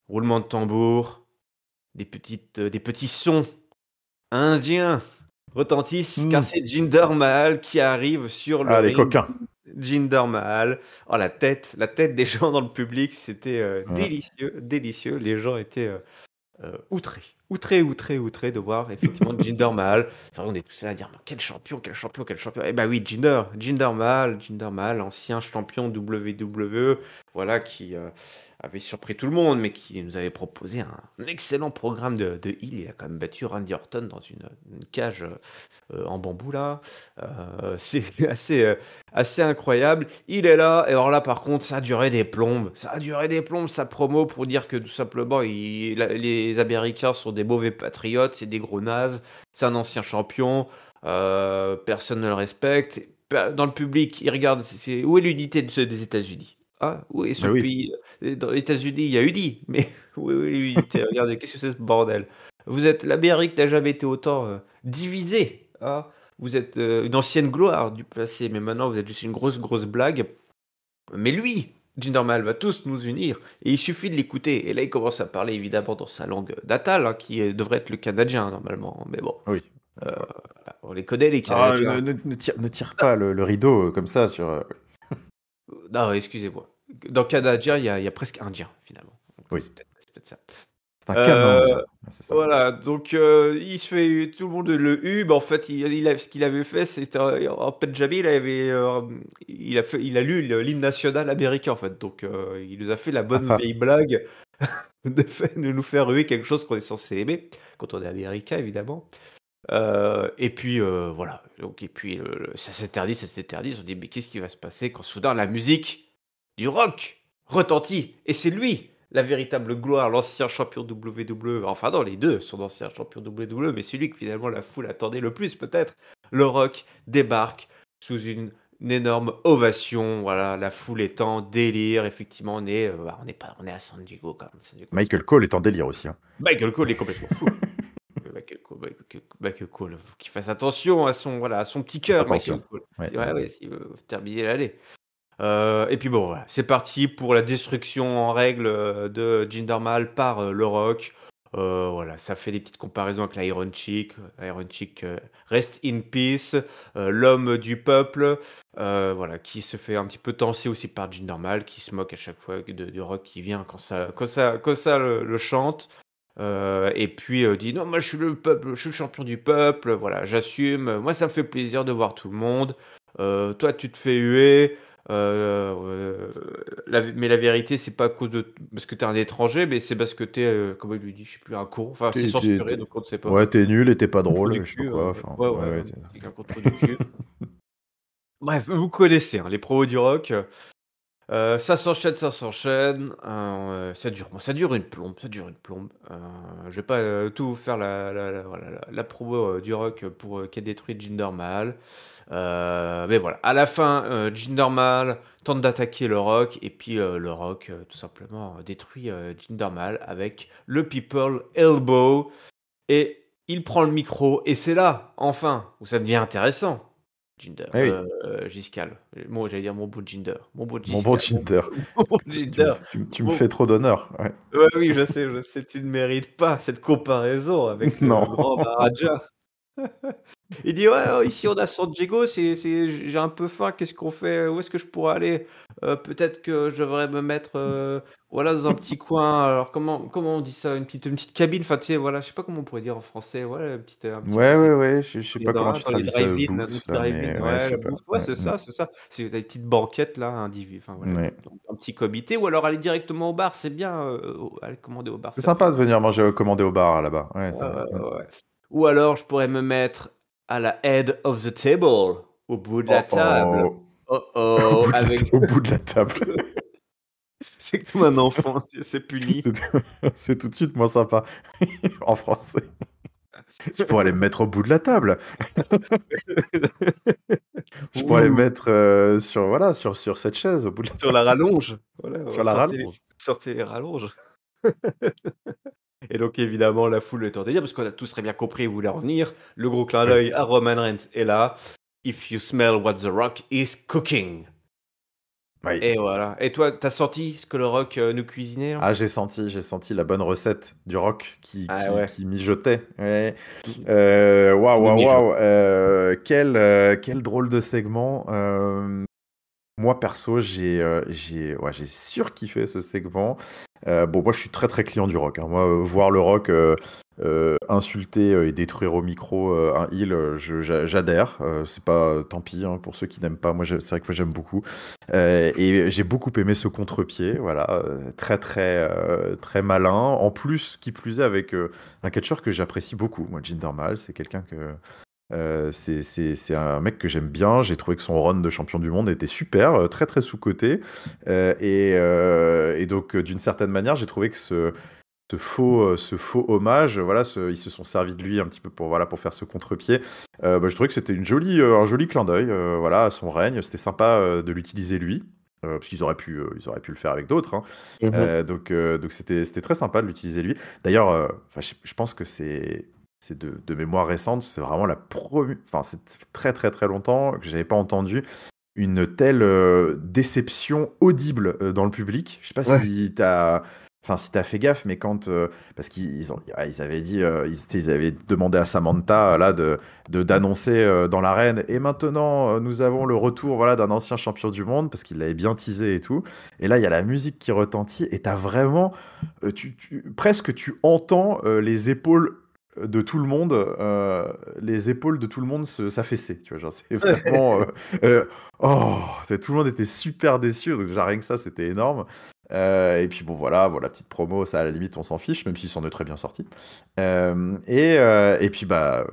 roulement de tambour, des petits sons indiens retentissent car Hmm. c'est Jinder Mahal qui arrive sur le Ah, les ring. coquins. Jinder Mahal. Oh la tête des gens dans le public, c'était, Ouais. délicieux, délicieux. Les gens étaient, outrés, outrés, outrés, outrés de voir effectivement Jinder Mahal. C'est vrai, on est tous là à dire: «Mais quel champion, quel champion, quel champion!» Eh bah oui, Jinder Mahal, ancien champion WWE, voilà, qui avait surpris tout le monde, mais qui nous avait proposé un excellent programme de heal. Il a quand même battu Randy Orton dans une cage en bambou là. C'est assez incroyable. Il est là, et alors là, par contre, ça a duré des plombes. Ça a duré des plombes, sa promo, pour dire que tout simplement, les Américains sont des mauvais patriotes, c'est des gros nazes, c'est un ancien champion, personne ne le respecte. Dans le public, il regarde, où est l'unité des États-Unis? Ah, où est ce Mais oui. pays? Dans les États-Unis, il y a UDI, mais où est l'unité? Regardez, qu'est-ce que c'est ce bordel? L'Amérique n'a jamais été autant divisée, hein. Vous êtes une ancienne gloire du passé, mais maintenant vous êtes juste une grosse, grosse blague. Mais lui, Jinder Mahal, va tous nous unir, et il suffit de l'écouter. Et là, il commence à parler évidemment dans sa langue natale, hein, qui devrait être le canadien normalement. Mais bon, Oui. euh, on les connaît, les Ah, Canadiens. ne tire pas le rideau comme ça sur. Non, excusez-moi. Dans canadien, il y a presque indien finalement. Donc, Oui. c'est peut-être ça. C'est un Canadien. Heu, Ah, c'est ça. voilà, donc il se fait tout le monde le hube. En fait, ce qu'il avait fait, c'était en Pendjabi, il a lu l'hymne national américain, en fait. Donc il nous a fait la bonne vieille blague de nous faire huer quelque chose qu'on est censé aimer, quand on est américain, évidemment. Et puis, voilà, donc et puis, ça s'interdit, ça s'interdit. On se dit: «Mais qu'est-ce qui va se passer?» quand soudain la musique du rock retentit, et c'est lui, la véritable gloire, l'ancien champion WWE. Enfin non, les 2 sont d'anciens champions WWE, mais celui que finalement la foule attendait le plus peut-être. Le Rock débarque sous une énorme ovation, voilà, la foule est en délire. Effectivement, on est à San Diego quand même. San Diego, c'est Michael Cole est en délire aussi, hein. Michael Cole est complètement fou. Michael Cole, faut qu'il fasse attention à son petit Fais cœur, attention. Michael Cole. Ouais. Ouais, ouais, s'il veut terminer l'année. Et puis bon, voilà, c'est parti pour la destruction en règle de Jinder Mahal par le Rock. Voilà, ça fait des petites comparaisons avec l'Iron Sheik. L'Iron Sheik, rest in peace, l'homme du peuple, voilà, qui se fait un petit peu tancer aussi par Jinder Mahal, qui se moque à chaque fois du Rock qui vient quand ça le chante. Et puis dit: «Non, moi je suis le peuple, je suis le champion du peuple, voilà, j'assume, moi ça me fait plaisir de voir tout le monde, toi tu te fais huer, mais la vérité c'est pas à cause parce que t'es un étranger, mais c'est parce que t'es comment il lui dit? Je sais plus, un con, enfin c'est censuré donc on ne sait pas. Ouais, t'es nul et t'es pas Trou drôle, du je sais pas cul, quoi. Enfin, ouais, ouais, ouais, ouais. c'est un trou du cul. Bref, vous connaissez, hein, les pros du rock. Ça s'enchaîne, ça s'enchaîne, ça dure une plombe, ça dure une plombe. Je vais pas, tout vous faire voilà, la promo, du rock, pour, qui a détruit Jinder Mahal. Mais voilà, à la fin, Jinder Mahal tente d'attaquer le Rock, et puis, le Rock, tout simplement, détruit, Jinder Mahal avec le People Elbow, et il prend le micro, et c'est là, enfin, où ça devient intéressant. Eh oui, Giscal. Moi, j'allais dire mon beau Jinder, mon beau mon bon Giscal, Tinder. mon beau Tu me, Jinder, tu me mon fais trop d'honneur. Ouais. ouais, oui, je sais, tu ne mérites pas cette comparaison avec le Non. grand Maharaja. Il dit: «Ouais, ici on a San Diego, j'ai un peu faim, qu'est-ce qu'on fait? Où est-ce que je pourrais aller? Peut-être que je devrais me mettre, voilà, dans un petit coin». Alors comment on dit ça? Une petite cabine, enfin, tu sais, voilà, je sais pas comment on pourrait dire en français. Ouais, un petit Ouais, ouais, c'est ouais, je sais et pas comment tu dans les traduis ça, drive-in, un booth petit là, drive-in, mais ouais, je ouais, sais le pas. booth, ouais, Ouais, c'est ça, c'est ça. C'est des petites banquettes là, enfin voilà, ouais. donc un petit comité ou alors aller directement au bar, c'est bien, aller commander au bar, C'est ça fait sympa de venir manger, commander au bar là-bas. Ouais, c'est ouais, vrai. ouais, ouais, ouais. Ou alors je pourrais me mettre à la head of the table, au bout de la Oh table. oh! Oh Au oh, bout de la avec au bout de la table. c'est comme un enfant, c'est puni. C'est c'est tout de suite moins sympa en français. Je pourrais aller me mettre au bout de la table. Je pourrais aller me Ouh, mettre, sur voilà, sur cette chaise au bout de la sur la rallonge. Voilà, sur la rallonge. sortez les rallonges. Et donc évidemment la foule est hors délire parce qu'on a tous très bien compris où voulait en venir. Le gros clin Ouais. d'œil à Roman Reigns est là. If you smell what the Rock is cooking. Oui. Et voilà. Et toi, tu as senti ce que le Rock, nous cuisinait là? Ah, j'ai senti la bonne recette du rock qui Ah qui ouais. qui mijotait. Ouais. Mmh. Waouh, Il waouh, mijote. waouh, quel drôle de segment. Moi perso, j'ai surkiffé ce segment. Bon, moi je suis très très client du rock, hein. Moi, voir le rock insulter et détruire au micro un heel, j'adhère. C'est pas tant pis, hein, pour ceux qui n'aiment pas. Moi, c'est vrai que moi j'aime beaucoup. Et j'ai beaucoup aimé ce contre-pied, voilà, très très très malin. En plus, qui plus est, avec un catcheur que j'apprécie beaucoup. Moi, Jinder Mahal, c'est quelqu'un que c'est un mec que j'aime bien. J'ai trouvé que son run de champion du monde était super, très très sous-coté. Et donc, d'une certaine manière, j'ai trouvé que ce faux hommage, voilà, ils se sont servis de lui un petit peu pour, voilà, pour faire ce contre-pied. Bah, je trouvais que c'était un joli clin d'œil, voilà, à son règne. C'était sympa de l'utiliser lui. Parce qu'ils auraient pu le faire avec d'autres, hein. Mmh. Donc c'était très sympa de l'utiliser lui. D'ailleurs, enfin, je pense que c'est de mémoire récente, c'est vraiment la première. Enfin, c'est très très très longtemps que j'avais pas entendu une telle déception audible dans le public. Je sais pas Ouais. si t'as. Enfin, si t'as fait gaffe, mais parce ils avaient dit, ils avaient demandé à Samantha là d'annoncer dans l'arène. Et maintenant, nous avons le retour, voilà, d'un ancien champion du monde parce qu'il l'avait bien teasé et tout. Et là, il y a la musique qui retentit et t'as vraiment, presque tu entends les épaules de tout le monde, s'affaisser. Tu vois, genre c'est vraiment. Euh, Oh, tout le monde était super déçu, donc déjà rien que ça, c'était énorme. Et puis bon, voilà, petite promo, ça à la limite, on s'en fiche, même s'il s'en est très bien sorti. Et puis bah,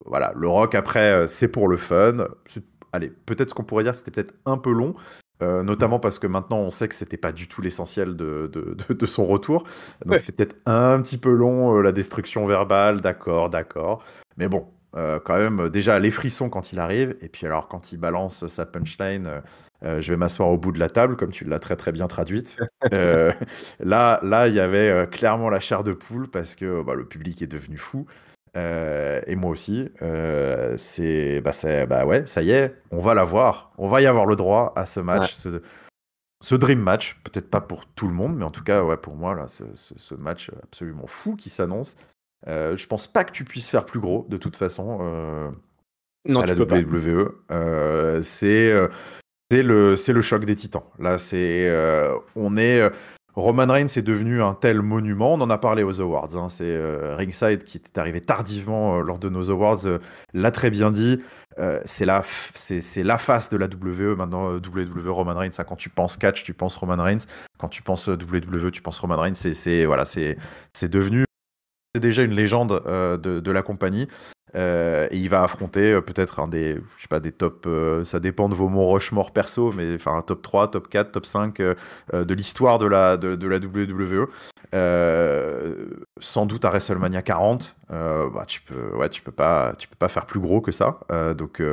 voilà, le rock après, c'est pour le fun. Allez, peut-être ce qu'on pourrait dire, c'était peut-être un peu long. Notamment parce que maintenant on sait que c'était pas du tout l'essentiel de son retour. Donc Ouais. c'était peut-être un petit peu long, la destruction verbale, d'accord, d'accord. Mais bon, quand même, déjà les frissons quand il arrive, et puis alors quand il balance sa punchline, je vais m'asseoir au bout de la table, comme tu l'as très très bien traduite. Euh, là, il y avait clairement la chair de poule parce que bah, le public est devenu fou. Et moi aussi. Bah ouais, ça y est, on va l'avoir. On va y avoir le droit à ce Ouais. match, ce dream match. Peut-être pas pour tout le monde, mais en tout cas, ouais, pour moi, là, ce match absolument fou qui s'annonce. Je pense pas que tu puisses faire plus gros, de toute façon, Non, à la tu peux pas. WWE. C'est le choc des titans. Là, Roman Reigns est devenu un tel monument. On en a parlé aux Awards, hein. C'est Ringside qui est arrivé tardivement lors de nos Awards, l'a très bien dit. C'est la face de la WWE maintenant. WWE Roman Reigns, hein. Quand tu penses catch, tu penses Roman Reigns. Quand tu penses WWE, tu penses Roman Reigns. Voilà, c'est devenu. C'est déjà une légende de la compagnie. Et il va affronter peut-être je sais pas, des top, ça dépend de vos Mont Rushmore perso, mais enfin un top 3, top 4, top 5 de l'histoire de la WWE. Sans doute à WrestleMania 40, bah, tu peux pas faire plus gros que ça. Donc,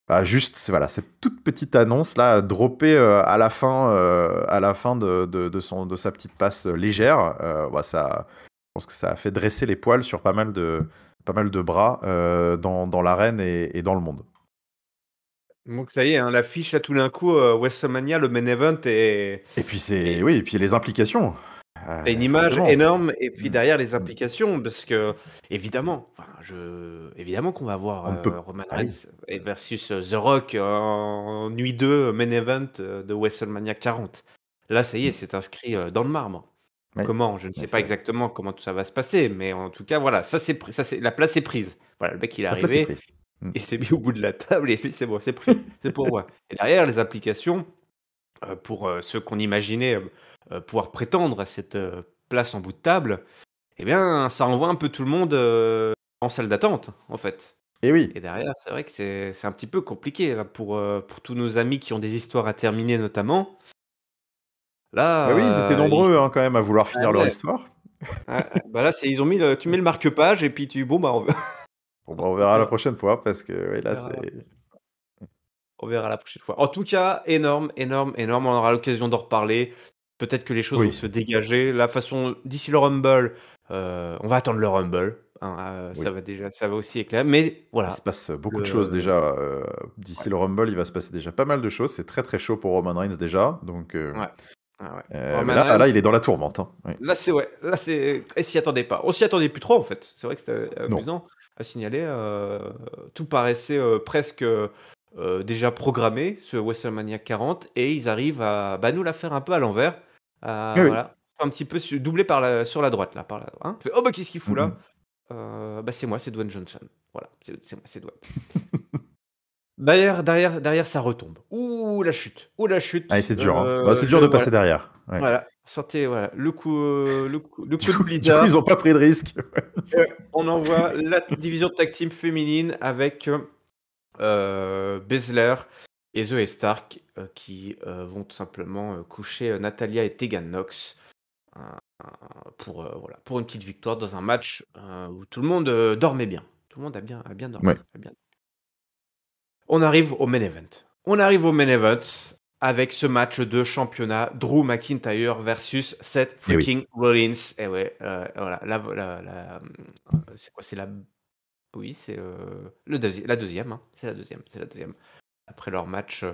bah, juste, voilà, cette toute petite annonce là, droppée à la fin de sa petite passe légère, bah, je pense que ça a fait dresser les poils sur pas mal de bras dans l'arène et dans le monde. Donc ça y est, hein, l'affiche là tout d'un coup, WrestleMania, le main event est Et puis est oui, et puis les implications. Tu une image Forcément. énorme et puis Mmh. derrière les Mmh. implications parce que évidemment qu'on va voir, On ne peut Roman bah oui, Reigns et versus, The Rock en nuit 2 main event, de WrestleMania 40. Là, ça y est, mmh, c'est inscrit, dans le marbre. oui, Comment? Je ne ouais, sais pas c'est exactement comment tout ça va se passer, mais en tout cas, voilà, ça c'est la place est prise. Voilà, le mec il est la place est arrivé, prise. Mmh. il s'est mis au bout de la table et puis c'est bon, c'est pris, c'est pour moi et derrière les applications, pour, ceux qu'on imaginait, pouvoir prétendre à cette, place en bout de table, eh bien, ça envoie un peu tout le monde, en salle d'attente, en fait Et oui, et derrière, c'est vrai que c'est un petit peu compliqué là pour tous nos amis qui ont des histoires à terminer notamment. bah oui, ils étaient Là, ils nombreux, hein, quand même à vouloir ah finir leur ouais, histoire. bah, là, c'est ils ont mis le tu mets le marque-page et puis tu bon, bah, Bon, bah, on verra la prochaine fois parce que oui, on là, verra c'est on verra la prochaine fois. En tout cas, énorme, énorme, énorme, on aura l'occasion d'en reparler. Peut-être que les choses vont oui, se dégager. La façon d'ici le Rumble, on va attendre le Rumble, hein, oui. ça va aussi éclairer mais Il se voilà, passe beaucoup de choses le déjà, ouais, d'ici le Rumble, il va se passer déjà pas mal de choses. C'est très, très chaud pour Roman Reigns déjà, donc ouais, ouais, ouais. mais Roman là, Reigns, il est dans la tourmente, hein. Oui. là, c'est ouais, là, c'est elle s'y attendait pas. On s'y attendait plus trop, en fait. C'est vrai que c'était Non. amusant à signaler, tout paraissait, presque, déjà programmé, ce WrestleMania 40 et ils arrivent à, bah, nous la faire un peu à l'envers, Oui, oui. voilà, un petit peu doublé par la sur la droite là, par là, hein. Tu fais: «Oh bah, qu'est-ce qu'il fout Mmh là?» mh. Bah, c'est moi, c'est Dwayne Johnson. Voilà, c'est moi, c'est Dwayne. Derrière ça retombe. Ouh la chute! Ouh la Ah, chute! c'est dur, hein. Bah, c'est dur Le de voilà, passer derrière. Ouais. voilà, sortez voilà, le Du coup de coup ils blizzard. ont pas pris de risque. On envoie la division tag team féminine avec, Baszler et Zoey Stark, qui, vont tout simplement, coucher, Natalya et Tegan Nox, heu, pour, voilà, pour une petite victoire dans un match, où tout le monde, dormait bien. Tout le monde a bien dormi, Ouais. a bien on arrive au main event. On arrive au main event avec ce match de championnat Drew McIntyre versus Seth Et oui. freaking Rollins et ouais, voilà, c'est quoi? C'est la Oui, c'est, la deuxième, hein, c'est la deuxième. Après leur match,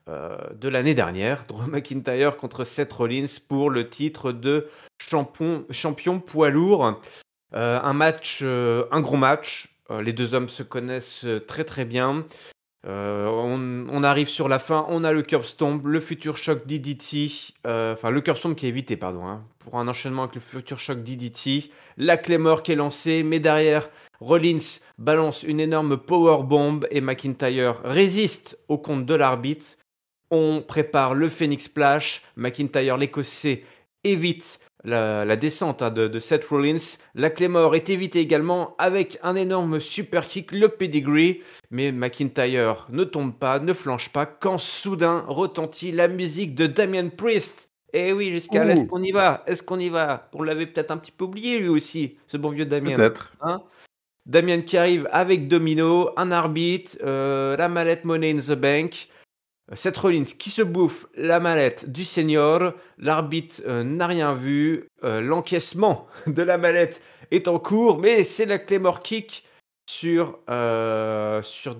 de l'année dernière, Drew McIntyre contre Seth Rollins pour le titre de champion poids lourd. Un gros match, les 2 hommes se connaissent, très, très bien. On arrive sur la fin, on a le curb stomp, le future shock DDT, enfin le curb stomp qui est évité pardon, hein, pour un enchaînement avec le future shock DDT, la Claymore qui est lancée, mais derrière Rollins balance une énorme power bomb et McIntyre résiste au compte de l'arbitre. On prépare le Phoenix Splash. McIntyre, l'Écossais, évite la descente hein, de Seth Rollins. La Claymore est évitée également avec un énorme super kick, le pedigree. Mais McIntyre ne tombe pas, ne flanche pas, quand soudain retentit la musique de Damien Priest. Et oui, jusqu'à là, est-ce Ouh! qu'on y va? Est-ce qu'on y va? On l'avait peut-être un petit peu oublié lui aussi, ce bon vieux Damien. Peut-être. Hein? Damien qui arrive avec Domino, un arbitre, la mallette Money in the Bank. Seth Rollins qui se bouffe la mallette du senior, l'arbitre, n'a rien vu, l'encaissement de la mallette est en cours, mais c'est la Claymore Kick sur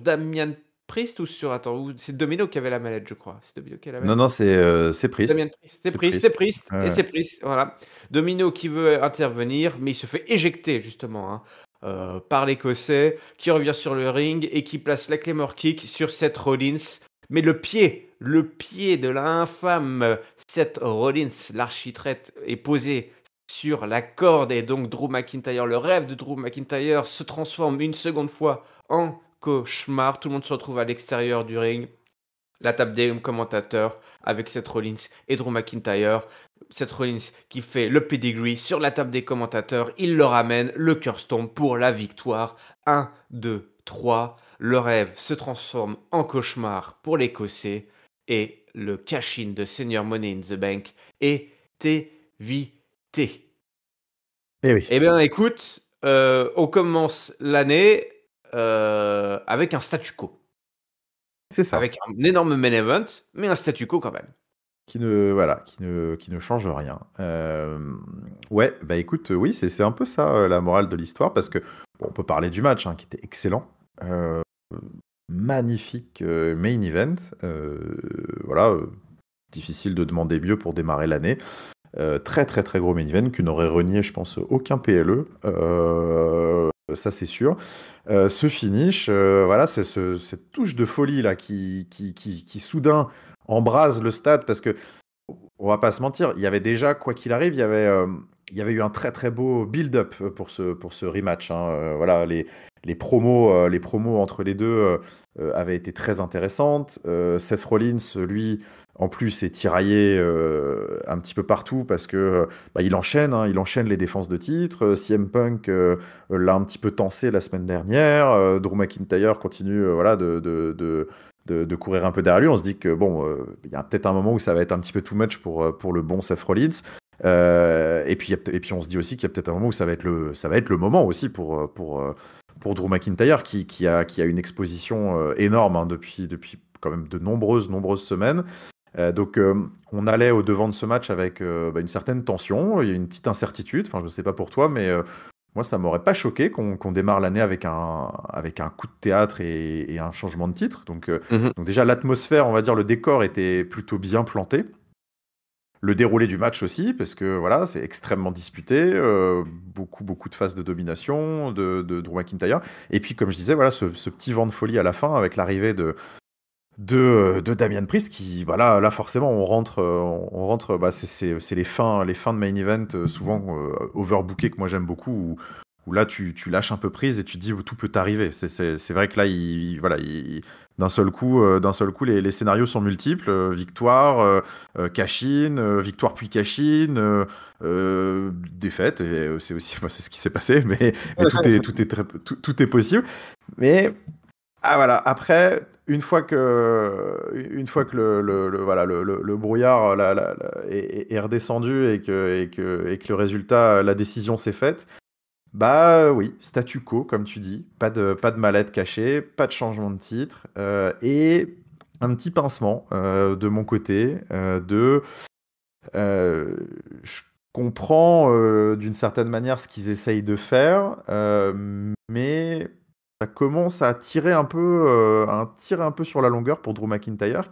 Damian Priest ou sur attends, ou c'est Domino qui avait la mallette, je crois. C'est Domino qui a la Non, mallette? non, c'est Priest. Damian Priest, C'est Priest. Ouais, c'est ouais. Priest, voilà. Domino qui veut intervenir, mais il se fait éjecter justement, hein, par l'Écossais, qui revient sur le ring et qui place la Claymore Kick sur Seth Rollins. Mais le pied de l'infâme Seth Rollins, l'architraite, est posé sur la corde et donc Drew McIntyre, le rêve de Drew McIntyre se transforme une seconde fois en cauchemar. Tout le monde se retrouve à l'extérieur du ring. La table des commentateurs avec Seth Rollins et Drew McIntyre. Seth Rollins qui fait le pedigree sur la table des commentateurs. Il le ramène, le cœur tombe pour la victoire. 1, 2, 3. Le rêve se transforme en cauchemar pour l'Écossais et le cash-in de Senior Money in the Bank est évité. Eh oui, Eh bien, écoute, on commence l'année avec un statu quo. c'est ça. Avec un énorme main event, mais un statu quo quand même. Qui ne voilà, qui ne change rien. Ouais, bah, écoute, oui, c'est un peu ça, la morale de l'histoire parce que, bon, on peut parler du match, hein, qui était excellent. Heu, magnifique, main event, voilà, difficile de demander mieux pour démarrer l'année. Très très très gros main event qui n'aurait renié, je pense, aucun PLE. Ça c'est sûr. Ce finish, voilà, c'est cette touche de folie là qui soudain embrase le stade parce que on va pas se mentir, il y avait déjà, quoi qu'il arrive, il y avait eu un très très beau build-up pour ce rematch, hein. Voilà, les promos entre les deux avaient été très intéressantes. Seth Rollins, lui, en plus, est tiraillé un petit peu partout parce que bah, il enchaîne les défenses de titre. CM Punk l'a un petit peu tensé la semaine dernière. Drew McIntyre continue voilà, de courir un peu derrière lui. On se dit que bon, il y a peut-être un moment où ça va être un petit peu too much pour le bon Seth Rollins. Et puis on se dit aussi qu'il y a peut-être un moment où ça va être le moment aussi pour Drew McIntyre qui a une exposition énorme hein, depuis quand même de nombreuses semaines. Donc on allait au devant de ce match avec bah, une certaine tension, il y a une petite incertitude, enfin je ne sais pas pour toi, mais moi ça m'aurait pas choqué qu'on démarre l'année avec un coup de théâtre et un changement de titre. Mhm. Donc déjà l'atmosphère, on va dire le décor était plutôt bien planté. Le déroulé du match aussi, parce que voilà, c'est extrêmement disputé, beaucoup de phases de domination de Drew McIntyre. Et puis, comme je disais, voilà, ce petit vent de folie à la fin avec l'arrivée de Damian Priest qui, voilà, là forcément, on rentre bah, c'est les fins de main event, souvent overbookées que moi j'aime beaucoup, où là tu lâches un peu prise et tu te dis où tout peut t'arriver. C'est vrai que là, voilà, d'un seul coup, les scénarios sont multiples. Victoire, cash-in, victoire puis cash-in, défaite. Et c'est aussi, moi, c'est ce qui s'est passé, mais tout est possible. Mais ah voilà. Après, une fois que voilà, le brouillard est redescendu et que le résultat, la décision s'est faite. Bah oui, statu quo, comme tu dis. Pas de mallette cachée, pas de changement de titre. Et un petit pincement de mon côté. Euh, je comprends d'une certaine manière ce qu'ils essayent de faire, mais ça commence à tirer un peu sur la longueur pour Drew McIntyre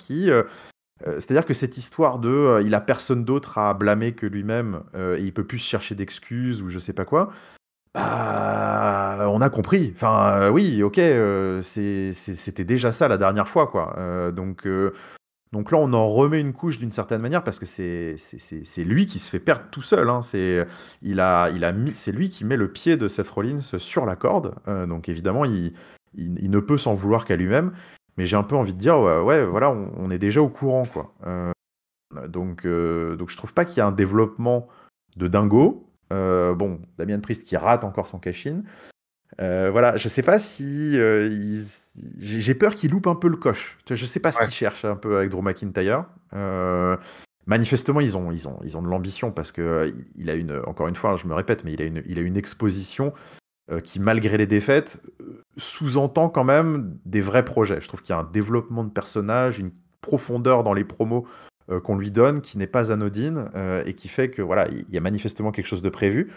c'est-à-dire que cette histoire il a personne d'autre à blâmer que lui-même et il peut plus se chercher d'excuses ou je sais pas quoi. Bah, on a compris. Enfin, oui, ok, c'était déjà ça la dernière fois, quoi. Donc là, on en remet une couche d'une certaine manière parce que c'est lui qui se fait perdre tout seul, hein. C'est lui qui met le pied de Seth Rollins sur la corde. Donc évidemment, il ne peut s'en vouloir qu'à lui-même. Mais j'ai un peu envie de dire, ouais, ouais, voilà, on est déjà au courant, quoi. Donc je trouve pas qu'il y a un développement de dingo. Bon, Damian Priest qui rate encore son cash-in. Voilà, je sais pas si j'ai peur qu'il loupe un peu le coche. Je sais pas ce Ouais. qu'il cherche un peu avec Drew McIntyre. Manifestement, ils ont de l'ambition parce que il a encore une fois, hein, je me répète, mais il a une exposition qui, malgré les défaites, sous-entend quand même des vrais projets. Je trouve qu'il y a un développement de personnages, une profondeur dans les promos qu'on lui donne qui n'est pas anodine et qui fait que voilà, il y a manifestement quelque chose de prévu.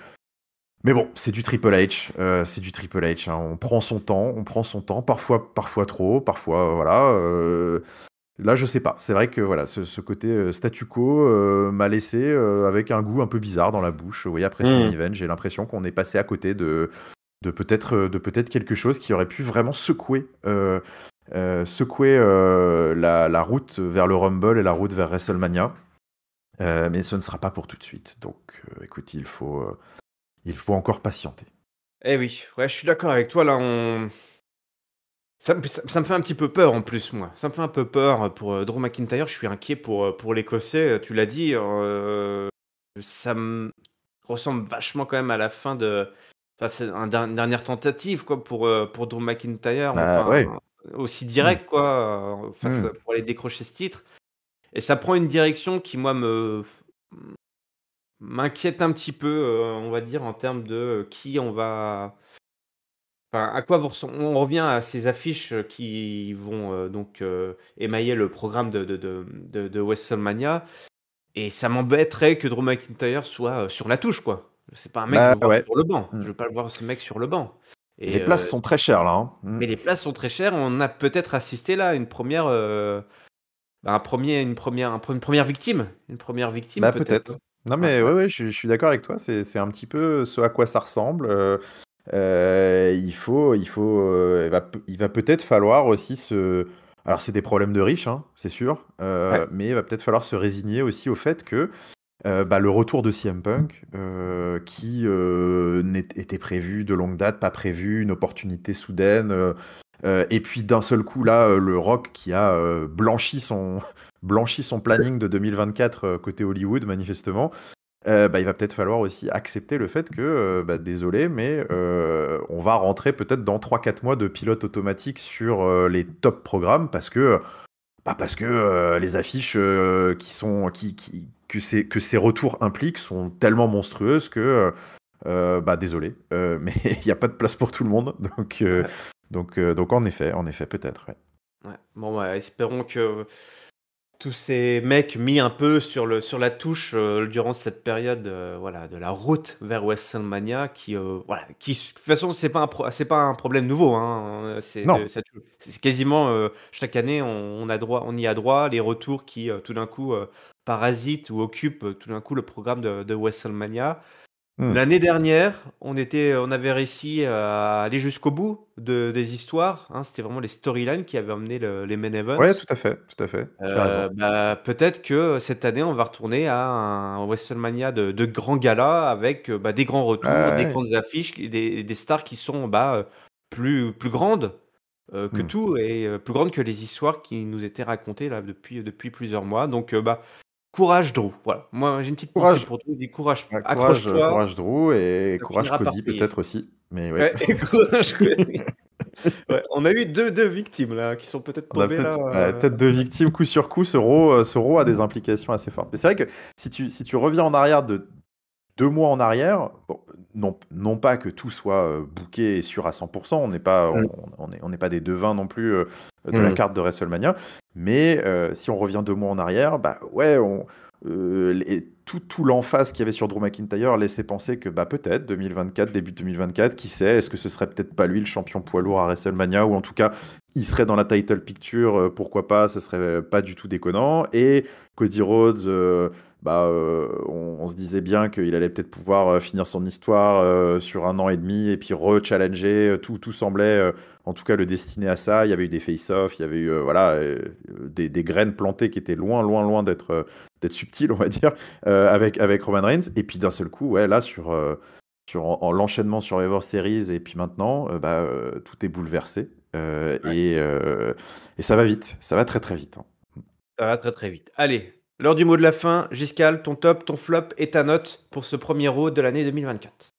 Mais bon, c'est du Triple H, hein. On prend son temps, parfois trop, parfois voilà. Là, je sais pas. C'est vrai que voilà, ce côté statu quo m'a laissé avec un goût un peu bizarre dans la bouche. Oui, après ce main Mhm. event, j'ai l'impression qu'on est passé à côté de peut-être quelque chose qui aurait pu vraiment secouer la route vers le Rumble et la route vers WrestleMania. Mais ce ne sera pas pour tout de suite. Donc, écoute, il faut encore patienter. Eh oui, ouais, je suis d'accord avec toi là, ça me fait un petit peu peur en plus moi. Ça me fait un peu peur pour, Drew McIntyre. Je suis inquiet pour l'Écossais, tu l'as dit, ça me ressemble vachement quand même à la fin de enfin, c'est une dernière tentative quoi pour Drew McIntyre, Bah enfin, ouais. aussi Hmm. direct quoi, Hmm. pour aller décrocher ce titre et ça prend une direction qui moi m'inquiète un petit peu, on va dire en termes de, qui on va enfin, à quoi vont ressom on revient à ces affiches, qui vont, donc, émailler le programme de WrestleMania et ça m'embêterait que Drew McIntyre soit, sur la touche, quoi. C'est pas un mec que je Bah veux voir ouais. sur le banc. Hmm. Je veux pas le voir ce mec sur le banc Les et places sont très chères là, hein. Hmm. mais les places sont très chères. On a peut-être assisté là à une première, bah, une première victime Bah peut-être, peut-être. hein. Non, Ouais, mais ouais. ouais, je suis d'accord avec toi. C'est un petit peu ce à quoi ça ressemble. Il va peut-être falloir aussi se. Alors, c'est des problèmes de riches, hein, c'est sûr. Ouais. Mais il va peut-être falloir se résigner aussi au fait que bah, le retour de CM Punk, qui était prévu de longue date, pas prévu, une opportunité soudaine. Et puis d'un seul coup, là, le Rock qui a blanchi son planning de 2024 côté Hollywood, manifestement. Bah, il va peut-être falloir aussi accepter le fait que, bah, désolé, mais on va rentrer peut-être dans 3 4 mois de pilote automatique sur les top programmes parce que les affiches que ces retours impliquent sont tellement monstrueuses que, bah, désolé, mais il n'y a pas de place pour tout le monde. Ouais, Donc en effet, peut-être. Ouais. ouais. Bon, ouais, espérons que tous ces mecs mis un peu sur la touche, durant cette période, voilà, de la route vers WrestleMania qui, voilà, de toute façon, c'est pas un problème nouveau, hein, Non. c'est quasiment, chaque année, on y a droit, les retours qui, tout d'un coup, parasitent ou occupent, tout d'un coup, le programme de WrestleMania. Hmm. L'année dernière, on avait réussi à aller jusqu'au bout des histoires, hein. C'était vraiment les storylines qui avaient emmené les main Ouais, events. tout à fait, tout à fait. Tu as raison. Bah, peut-être que cette année, on va retourner à un WrestleMania de grands galas avec, bah, des grands Ouais, retours, des ouais. grandes affiches et des stars qui sont, bah, plus grandes, que Hmm. tout et plus grandes que les histoires qui nous étaient racontées là depuis plusieurs mois. Donc, bah, courage Drew, voilà. Moi, j'ai une petite pensée Courage. pour toi, je dis: «Courage, Ouais, accroche-toi, courage Drew et ça courage finira par Cody payer». peut-être aussi. Mais oui. Ouais, et courage Cody. Ouais, on a eu deux victimes là, qui sont peut-être On a tombées là, peut-être peut-être deux victimes coup sur coup. Ce Raw a des implications assez fortes. Mais c'est vrai que si tu reviens en arrière de 2 mois en arrière, bon, non pas que tout soit booké et sûr à 100%, Mmh. on n'est pas des devins non plus de la Mmh. carte de WrestleMania, mais si on revient 2 mois en arrière, bah ouais, tout l'emphase qu'il y avait sur Drew McIntyre laissait penser que bah peut-être 2024, début 2024, qui sait, est-ce que ce serait peut-être pas lui le champion poids lourd à WrestleMania, ou en tout cas, il serait dans la title picture, pourquoi pas, ce serait pas du tout déconnant, et Cody Rhodes, bah, on se disait bien qu'il allait peut-être pouvoir finir son histoire sur 1 an et demi et puis re-challenger. Tout semblait, en tout cas, le destiner à ça. Il y avait eu des face-off, il y avait eu voilà, des graines plantées qui étaient loin, loin, loin d'être subtiles, on va dire, avec Roman Reigns. Et puis d'un seul coup, ouais, là, en l'enchaînement Survivor Series et puis maintenant, bah, tout est bouleversé. Ouais. Et ça va vite, ça va très très vite, hein. Ça va très, très vite. Allez, l'heure du mot de la fin. Giscard, ton top, ton flop et ta note pour ce premier Raw de l'année 2024.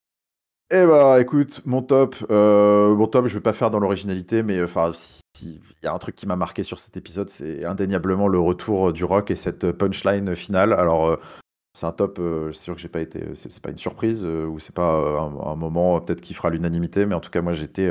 Eh bah, écoute, mon top, je vais pas faire dans l'originalité, mais enfin, si il y a un truc qui m'a marqué sur cet épisode, c'est indéniablement le retour du Rock et cette punchline finale. Alors, c'est un top, c'est sûr que j'ai pas été, c'est pas une surprise, ou c'est pas un moment peut-être qui fera l'unanimité, mais en tout cas, moi, j'étais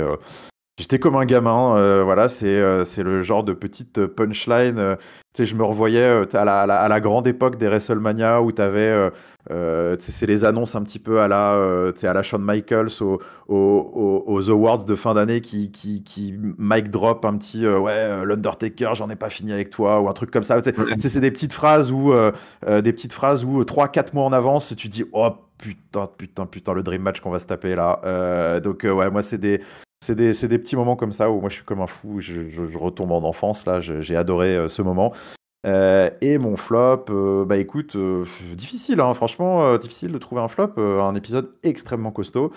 comme un gamin, voilà, c'est le genre de petite punchline. Tu sais, je me revoyais à la grande époque des WrestleMania où tu avais, tu sais, c'est les annonces un petit peu tu sais, à la Shawn Michaels aux Awards de fin d'année qui mic drop un petit ouais, l'Undertaker, j'en ai pas fini avec toi, ou un truc comme ça. Ouais. Tu sais, c'est des petites phrases où 3 4 mois en avance, tu te dis, oh putain, putain, putain, le dream match qu'on va se taper là. Donc, ouais, moi, c'est des petits moments comme ça où moi je suis comme un fou, je retombe en enfance là, j'ai adoré ce moment. Et mon flop, bah écoute, difficile, hein, franchement, difficile de trouver un flop, un épisode extrêmement costaud.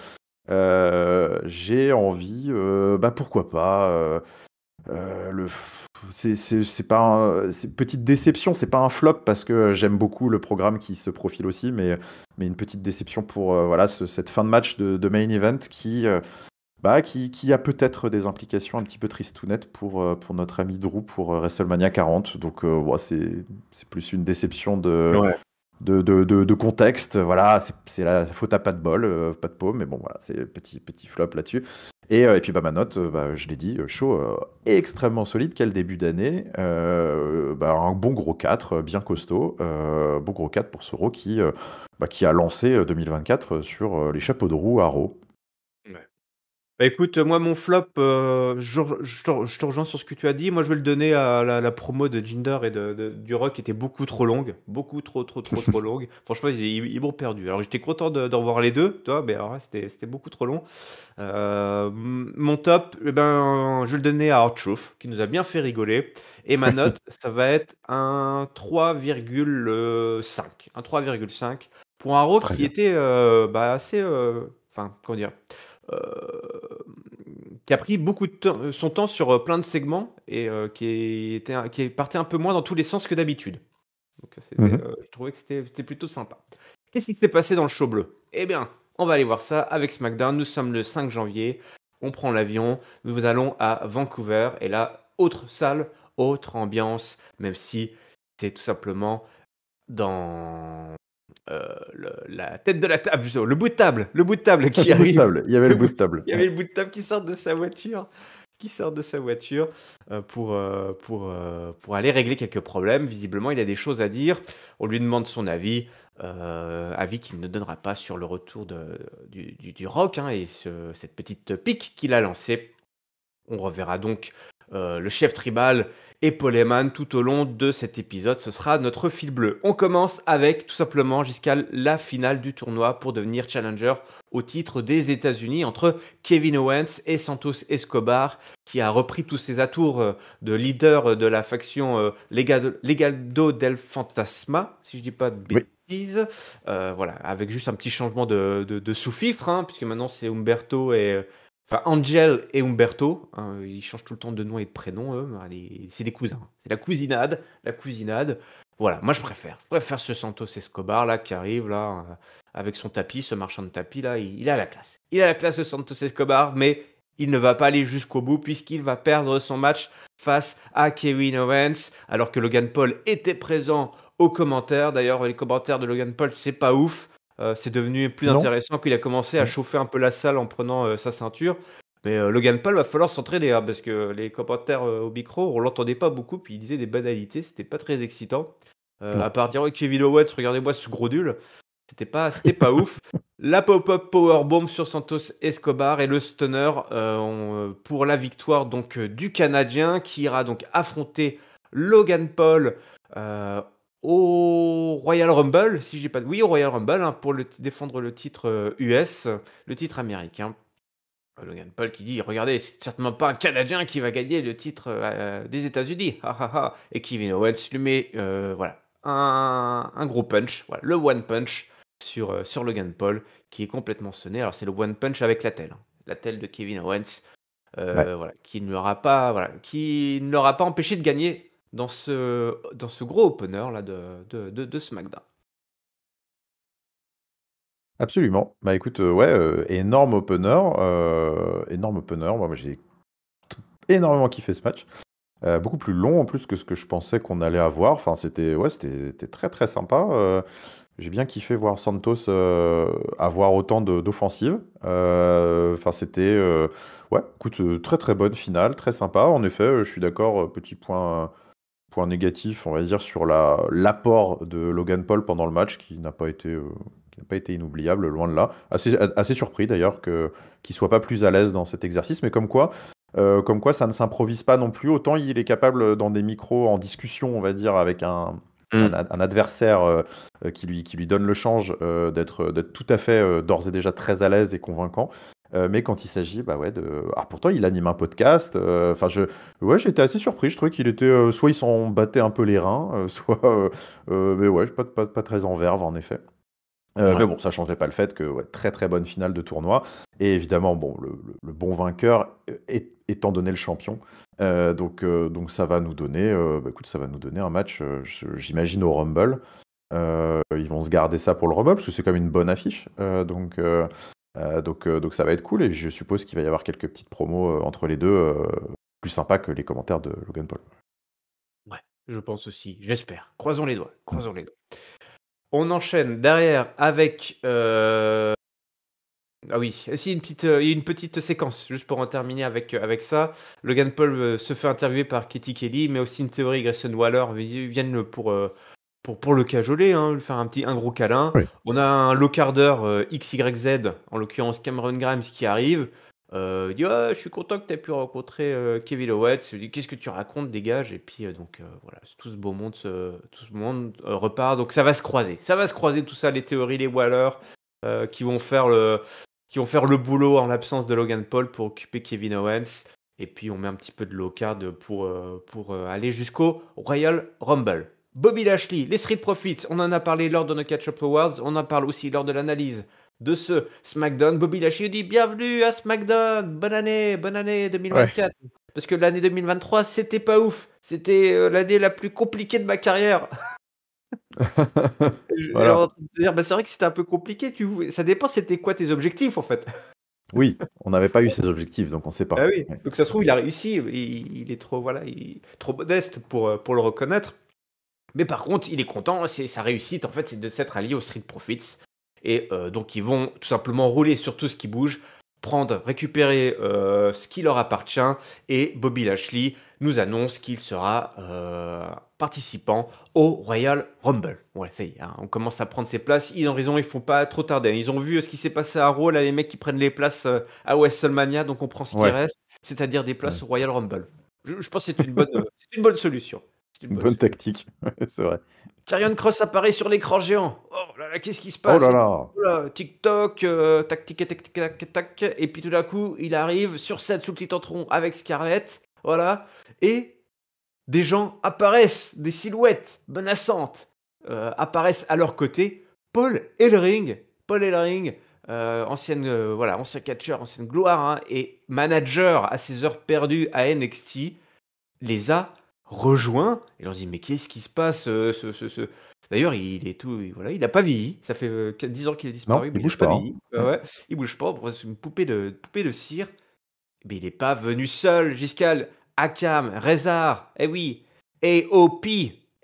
J'ai envie, bah pourquoi pas, c'est pas c'est petite déception, c'est pas un flop parce que j'aime beaucoup le programme qui se profile aussi, mais une petite déception pour voilà cette fin de match de main event qui a peut-être des implications un petit peu tristounettes pour notre ami Drew pour WrestleMania 40. Donc, ouais, c'est plus une déception Ouais. de contexte. Voilà, c'est la faute à pas de bol, pas de peau, mais bon, voilà, c'est petit flop là-dessus. Et puis, bah, ma note, bah, je l'ai dit, show extrêmement solide. Quel début d'année. Bah, un bon gros 4, bien costaud. Bon gros 4 pour ce Raw qui a lancé 2024 sur les chapeaux de roue à Raw. Ouais. Bah, écoute, moi mon flop, je te rejoins sur ce que tu as dit. Moi, je vais le donner à la promo de Jinder et de du Rock qui était beaucoup trop longue, beaucoup trop longue. Franchement, ils m'ont perdu. Alors j'étais content de revoir les 2, tu vois? Mais alors là, c'était beaucoup trop long. Mon top, eh ben, je vais le donner à R-Truth qui nous a bien fait rigoler et ma note, ça va être un 3,5. Un 3,5 pour un Raw Très qui bien. était, bah, assez, enfin, comment dire? Qui a pris beaucoup de temps son temps sur, plein de segments et qui partait un peu moins dans tous les sens que d'habitude. Donc Mmh. je trouvais que c'était plutôt sympa. Qu'est-ce qui s'est passé dans le show bleu? Eh bien, on va aller voir ça avec SmackDown. Nous sommes le 5 janvier, on prend l'avion, nous allons à Vancouver et là, autre salle, autre ambiance, même si c'est tout simplement dans, la tête de la table, justement, le bout de table qui Le bout de arrive, table, il y avait le le bout bout de table. il y avait le bout de table qui sort de sa voiture, pour aller régler quelques problèmes. Visiblement, il a des choses à dire. On lui demande son avis, avis qu'il ne donnera pas sur le retour du Rock, hein, et cette petite pique qu'il a lancée. On reverra donc le chef tribal et Paul Heyman tout au long de cet épisode. Ce sera notre fil bleu. On commence avec tout simplement jusqu'à la finale du tournoi pour devenir challenger au titre des États-Unis entre Kevin Owens et Santos Escobar, qui a repris tous ses atours de leader de la faction Legado del Fantasma, si je dis pas de Oui, bêtises. Voilà, avec juste un petit changement de sous-fifre, hein, puisque maintenant c'est Humberto et enfin, Angel et Umberto, hein, ils changent tout le temps de nom et de prénom, eux. C'est des cousins. C'est la cousinade. Voilà, moi je préfère. Je préfère ce Santos Escobar là qui arrive là avec son tapis, ce marchand de tapis là. Il a la classe. Il a la classe de Santos Escobar, mais il ne va pas aller jusqu'au bout puisqu'il va perdre son match face à Kevin Owens, alors que Logan Paul était présent aux commentaires. D'ailleurs, les commentaires de Logan Paul, c'est pas ouf. C'est devenu plus non? intéressant qu'il a commencé à Mmh. chauffer un peu la salle en prenant sa ceinture. Mais Logan Paul va falloir s'entraîner hein, parce que les commentaires au micro, on l'entendait pas beaucoup, puis il disait des banalités, c'était pas très excitant. À Non. part dire ouais, Kevin Owens, regardez-moi ce gros nul, c'était pas ouf. La pop-up powerbomb sur Santos Escobar et le stunner pour la victoire donc du Canadien qui ira donc affronter Logan Paul euh, au Royal Rumble, si je dis pas oui au Royal Rumble hein, pour défendre le titre US, le titre américain. Logan Paul qui dit regardez c'est certainement pas un Canadien qui va gagner le titre des États-Unis. Ha, ha, ha. Et Kevin Owens lui met voilà un gros punch, voilà, le one punch sur Logan Paul qui est complètement sonné. Alors c'est le one punch avec la telle de Kevin Owens, Ouais. voilà, qui ne l'aura pas empêché de gagner dans ce gros opener là de SmackDown. Absolument. Bah, écoute, ouais, énorme opener. Moi, j'ai énormément kiffé ce match. Beaucoup plus long en plus que ce que je pensais qu'on allait avoir. Enfin, c'était très, très sympa. J'ai bien kiffé voir Santos, avoir autant d'offensive. Enfin, ouais, écoute, très, très bonne finale, très sympa. En effet, je suis d'accord, petit point négatif, on va dire, sur l'apport de Logan Paul pendant le match, qui n'a pas été inoubliable, loin de là. Assez surpris d'ailleurs qu'il soit pas plus à l'aise dans cet exercice, mais comme quoi ça ne s'improvise pas non plus. Autant il est capable dans des micros, en discussion, on va dire, avec un adversaire qui lui donne le change, d'être tout à fait d'ores et déjà très à l'aise et convaincant. Mais quand il s'agit, bah ouais, pourtant il anime un podcast. Enfin, ouais, j'étais assez surpris. Je trouvais qu'il était, soit il s'en battait un peu les reins, soit, mais ouais, pas très en verve en effet. Mais Ouais. bon, ça changeait pas le fait que ouais, très très bonne finale de tournoi. Et évidemment, bon, le bon vainqueur étant donné le champion. Donc ça va nous donner, bah, écoute, ça va nous donner un match, j'imagine au Rumble. Ils vont se garder ça pour le Rumble parce que c'est quand même une bonne affiche. Donc ça va être cool et je suppose qu'il va y avoir quelques petites promos entre les deux, plus sympas que les commentaires de Logan Paul. Ouais, je pense aussi, j'espère. Croisons les doigts, Mm. croisons les doigts. On enchaîne derrière avec, ah oui, si il y a une petite séquence juste pour en terminer avec ça. Logan Paul, se fait interviewer par Katie Kelly, mais aussi une théorie Grayson Waller viennent pour le cajoler, hein, lui faire un gros câlin. Oui. On a un low-carder, XYZ, en l'occurrence Cameron Grimes qui arrive. Il dit: «Ouais, je suis content que tu aies pu rencontrer, Kevin Owens». Il dit: «Qu'est-ce que tu racontes? Dégage» et puis, voilà, tout ce monde, repart donc ça va se croiser tout ça, les théories, les Waller, qui vont faire le boulot en l'absence de Logan Paul pour occuper Kevin Owens et puis on met un petit peu de low card pour aller jusqu'au Royal Rumble. Bobby Lashley, les Street Profits, on en a parlé lors de nos Catch Up Awards, on en parle aussi lors de l'analyse de ce SmackDown. Bobby Lashley dit bienvenue à SmackDown, bonne année Ouais. 2024. Parce que l'année 2023, c'était pas ouf. C'était l'année la plus compliquée de ma carrière. Et Voilà. en train de te dire, bah, c'est vrai que c'était un peu compliqué. Ça dépend, c'était quoi tes objectifs en fait. Oui, on n'avait pas eu ces objectifs, donc on ne sait Bah pas. oui. Ouais. Donc ça se trouve, il a réussi. Il est trop, voilà, il est trop modeste pour le reconnaître. Mais par contre, il est content. C'est sa réussite en fait, c'est de s'être allié aux Street Profits. Et donc ils vont tout simplement rouler sur tout ce qui bouge, récupérer ce qui leur appartient. Et Bobby Lashley nous annonce qu'il sera participant au Royal Rumble. Ouais, ça y est, hein, on commence à prendre ses places. Ils ont raison, ils font pas trop tarder. Ils ont vu ce qui s'est passé à Raw, là, les mecs qui prennent les places à WrestleMania, donc on prend ce qui Ouais, reste, c'est-à-dire des ouais. places au Royal Rumble. Je pense que c'est une bonne solution. C'est une bonne Bonne solution. tactique, ouais, c'est vrai. Karrion Cross apparaît sur l'écran géant. Oh là là, qu'est-ce qui se Oh passe? là là! Oh là, TikTok, tac, tic, tac, tic, tac, tac. Et puis tout d'un coup, il arrive sur scène sous le petit tronc avec Scarlett. Voilà. Et des gens apparaissent, des silhouettes menaçantes apparaissent à leur côté. Paul Ellering, ancien catcheur, ancienne gloire, hein, et manager à ses heures perdues à NXT les a rejoints et on se dit: «Mais qu'est-ce qui se passe, ce» d'ailleurs, il est tout voilà, il a pas vieilli. Ça fait, 10 ans qu'il a Non, disparu, il mais il a bouge pas pas, hein. vieilli. Ouais, ouais, il bouge pas, c'est une poupée de cire. Mais il est pas venu seul, Giscard. Akam, Rezar, eh oui, AOP,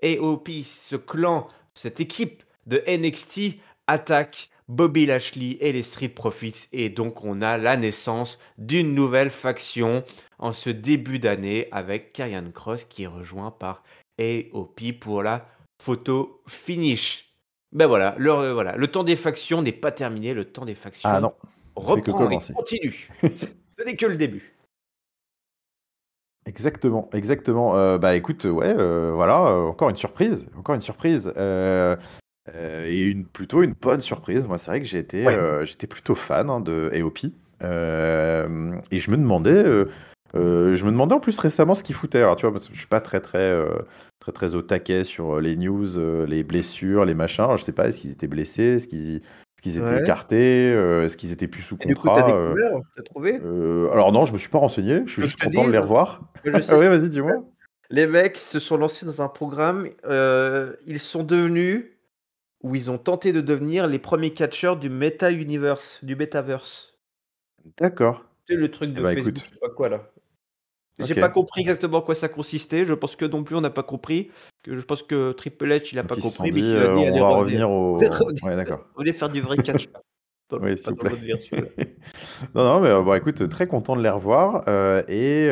ce clan, cette équipe de NXT attaque Bobby Lashley et les Street Profits et donc on a la naissance d'une nouvelle faction en ce début d'année avec Karrion Kross qui est rejoint par AOP pour la photo finish. Ben voilà, le temps des factions n'est pas terminé, le temps des Ah factions non, ça fait que reprend et commencer. continue. Ce n'est que le début. Exactement, exactement. Bah, écoute, ouais, voilà, encore une surprise, et plutôt une bonne surprise. Moi, c'est vrai que Ouais. j'étais plutôt fan, hein, de AOP, et je me demandais en plus récemment ce qu'il foutait. Alors, tu vois, parce que je suis pas très au taquet sur les news, les blessures, les machins. Alors, je sais pas, est-ce qu'ils étaient blessés? Est-ce qu'ils étaient Ouais. écartés? Est-ce qu'ils étaient plus sous Et du coup, tu as contrat? découvert? Tu as trouvé? Alors non, je me suis pas renseigné, je suis Tu veux que juste je te content de les dise? revoir. Moi, je sais ce Oui, qui vas-y, s'est passé. dis-moi? Les mecs se sont lancés dans un programme, ils sont devenus ou ils ont tenté de devenir les premiers catcheurs du Meta Universe, du Metaverse. D'accord. Tu sais, le truc Eh de ben, Facebook, écoute, je sais pas quoi là. J'ai pas OK. compris exactement en quoi ça consistait, je pense que non plus on n'a pas compris, je pense que Triple H il a pas Donc ils se sont compris, mais dit, qu'il a dit: «On «Allez va revenez, revenir au» revenez ouais, d'accord. revenez faire du vrai catch là, Oui, s'il pas vous dans le plaît. mode virtuel». Non, non, mais bon, écoute, très content de les revoir, et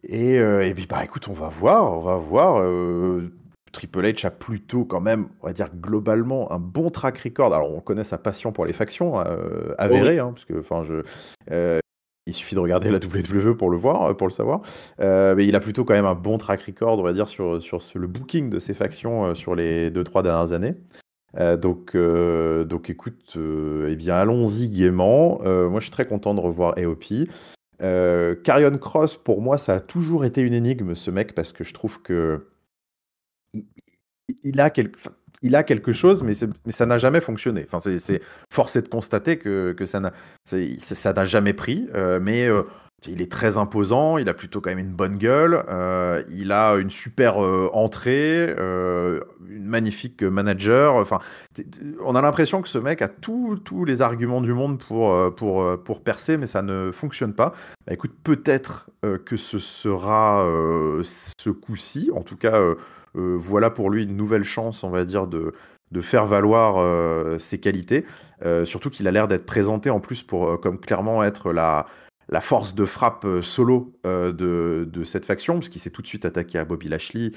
puis, bah, écoute, on va voir, Triple H a plutôt quand même, on va dire globalement, un bon track record. Alors on connaît sa passion pour les factions, Oh oui. avérée, hein, parce que enfin il suffit de regarder la WWE pour le voir, pour le savoir. Mais il a plutôt quand même un bon track record, on va dire sur le booking de ses factions, sur les 2-3 dernières années. Donc écoute, eh bien allons-y gaiement. Moi je suis très content de revoir AOP. Karrion Kross, pour moi, ça a toujours été une énigme, ce mec, parce que je trouve que il, il a quelque chose, mais ça n'a jamais fonctionné. Enfin, force est de constater que ça n'a jamais pris. Mais il est très imposant. Il a plutôt quand même une bonne gueule. Il a une super entrée, une magnifique manager. Enfin, on a l'impression que ce mec a tous les arguments du monde pour percer, mais ça ne fonctionne pas. Bah, écoute, peut-être que ce sera ce coup-ci. En tout cas, voilà pour lui une nouvelle chance, on va dire, de faire valoir ses qualités. Surtout qu'il a l'air d'être présenté en plus comme clairement être la force de frappe solo de cette faction, parce qu'il s'est tout de suite attaqué à Bobby Lashley,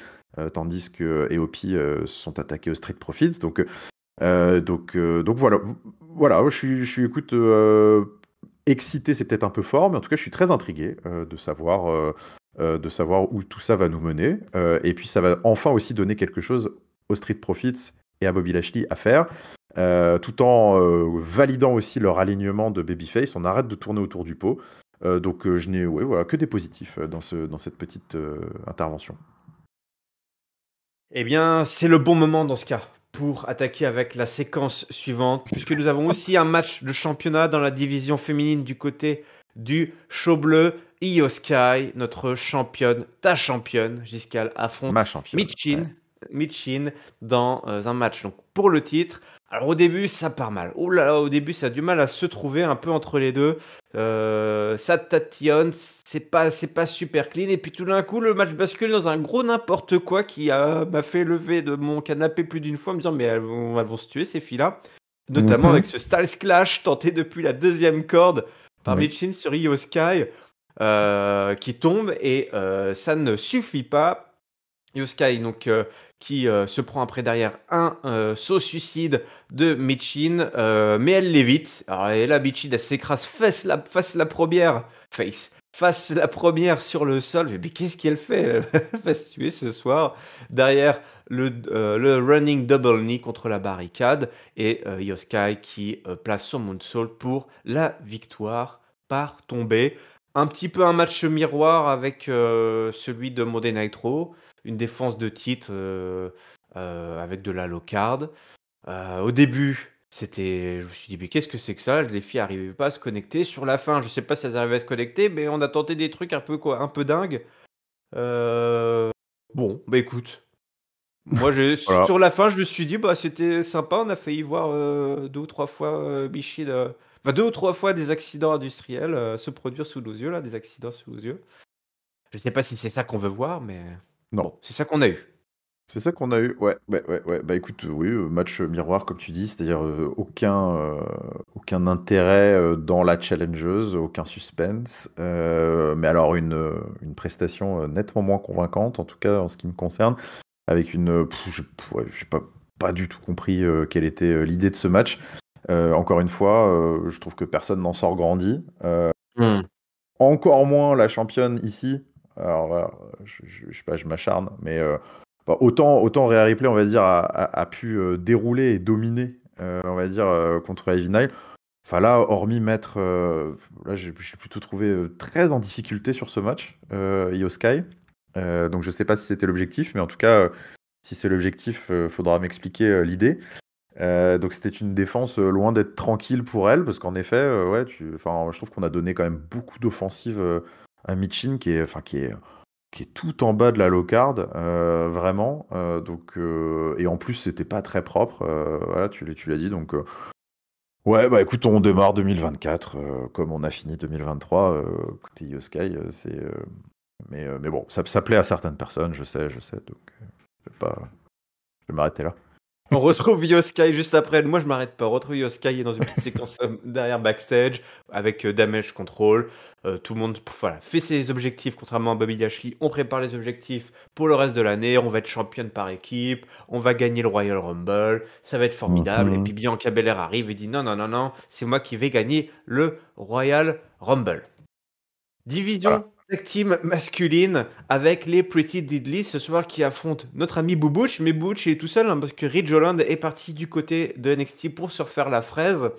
tandis que AOP se sont attaqués aux Street Profits. Donc voilà, écoute, excité, c'est peut-être un peu fort, mais en tout cas, je suis très intrigué de savoir où tout ça va nous mener. Et puis, ça va enfin aussi donner quelque chose aux Street Profits et à Bobby Lashley à faire, tout en validant aussi leur alignement de babyface. On arrête de tourner autour du pot. Donc, je n'ai voilà, que des positifs dans cette petite intervention. Eh bien, c'est le bon moment dans ce cas pour attaquer avec la séquence suivante, puisque nous avons aussi un match de championnat dans la division féminine du côté du show bleu. Io Sky, notre championne, ta championne, Giscale, Ma affronte championne. Ouais. Michin dans un match donc, pour le titre. Alors au début, ça part mal. Oh là là, au début, ça a du mal à se trouver un peu entre les deux. Ça tatillonne, c'est pas super clean. Et puis tout d'un coup, le match bascule dans un gros n'importe quoi qui m'a fait lever de mon canapé plus d'une fois en me disant mais elles vont se tuer ces filles-là. Notamment avec Mhm. ce Styles Clash tenté depuis la deuxième corde par Oui. Michin sur Io Sky qui tombe et ça ne suffit pas. Io Sky donc qui se prend après derrière un saut suicide de Michin, mais elle l'évite. Alors et là Michin elle s'écrase face la première sur le sol. Mais qu'est-ce qu'elle fait? Elle va se tuer ce soir. Derrière le running double knee contre la barricade et Io Sky qui place son moonsault pour la victoire par tombée. Un petit peu un match miroir avec celui de Monday Night Raw, une défense de titre avec de la low card. Au début, je me suis dit, mais qu'est-ce que c'est que ça? Les filles n'arrivaient pas à se connecter. Sur la fin, je sais pas si elles arrivaient à se connecter, mais on a tenté des trucs un peu dingues. Euh, Bon, bah écoute, moi Voilà. sur la fin, je me suis dit, bah c'était sympa. On a failli voir deux ou trois fois Bichir, enfin deux ou trois fois des accidents industriels se produire sous nos yeux, là, des accidents sous nos yeux. Je sais pas si c'est ça qu'on veut voir, mais Non. bon, c'est ça qu'on a eu. C'est ça qu'on a eu, ouais, ouais, ouais, ouais. Bah écoute, oui, match miroir comme tu dis, c'est-à-dire aucun intérêt dans la challengeuse, aucun suspense, mais alors une prestation nettement moins convaincante, en tout cas en ce qui me concerne, avec ouais, j'ai pas du tout compris quelle était l'idée de ce match. Encore une fois, je trouve que personne n'en sort grandi. Hmm. Encore moins la championne ici. Alors voilà, je sais pas, je m'acharne, mais bah, autant Rhea Ripley, on va dire, a pu dérouler et dominer, on va dire, contre Ivy Nile. Enfin là, hormis mettre, là j'ai plutôt trouvé très en difficulté sur ce match, Io Sky. Donc je sais pas si c'était l'objectif, mais en tout cas, si c'est l'objectif, faudra m'expliquer l'idée. Donc c'était une défense loin d'être tranquille pour elle, parce qu'en effet, ouais, enfin, je trouve qu'on a donné quand même beaucoup d'offensives à Michin, qui est tout en bas de la low card, vraiment. Et en plus, c'était pas très propre. Voilà, tu l'as dit. Donc, ouais, bah écoute, on démarre 2024 comme on a fini 2023. Côté Io Sky, mais bon, ça plaît à certaines personnes, je sais. Donc, je vais m'arrêter là. On retrouve Yosuke juste après. Moi, je m'arrête pas. On retrouve Yosuke dans une petite séquence derrière backstage avec Damage Control. Tout le monde voilà, fait ses objectifs, contrairement à Bobby Lashley. On prépare les objectifs pour le reste de l'année. On va être championne par équipe. On va gagner le Royal Rumble. Ça va être formidable. Et puis Mhm. Bianca Belair arrive et dit non, non, non, non, c'est moi qui vais gagner le Royal Rumble. Voilà. Division tag team masculine avec les Pretty Deadly ce soir qui affrontent notre ami Butch. Mais Butch il est tout seul hein, parce que Ridge Holland est parti du côté de NXT pour se refaire la fraise.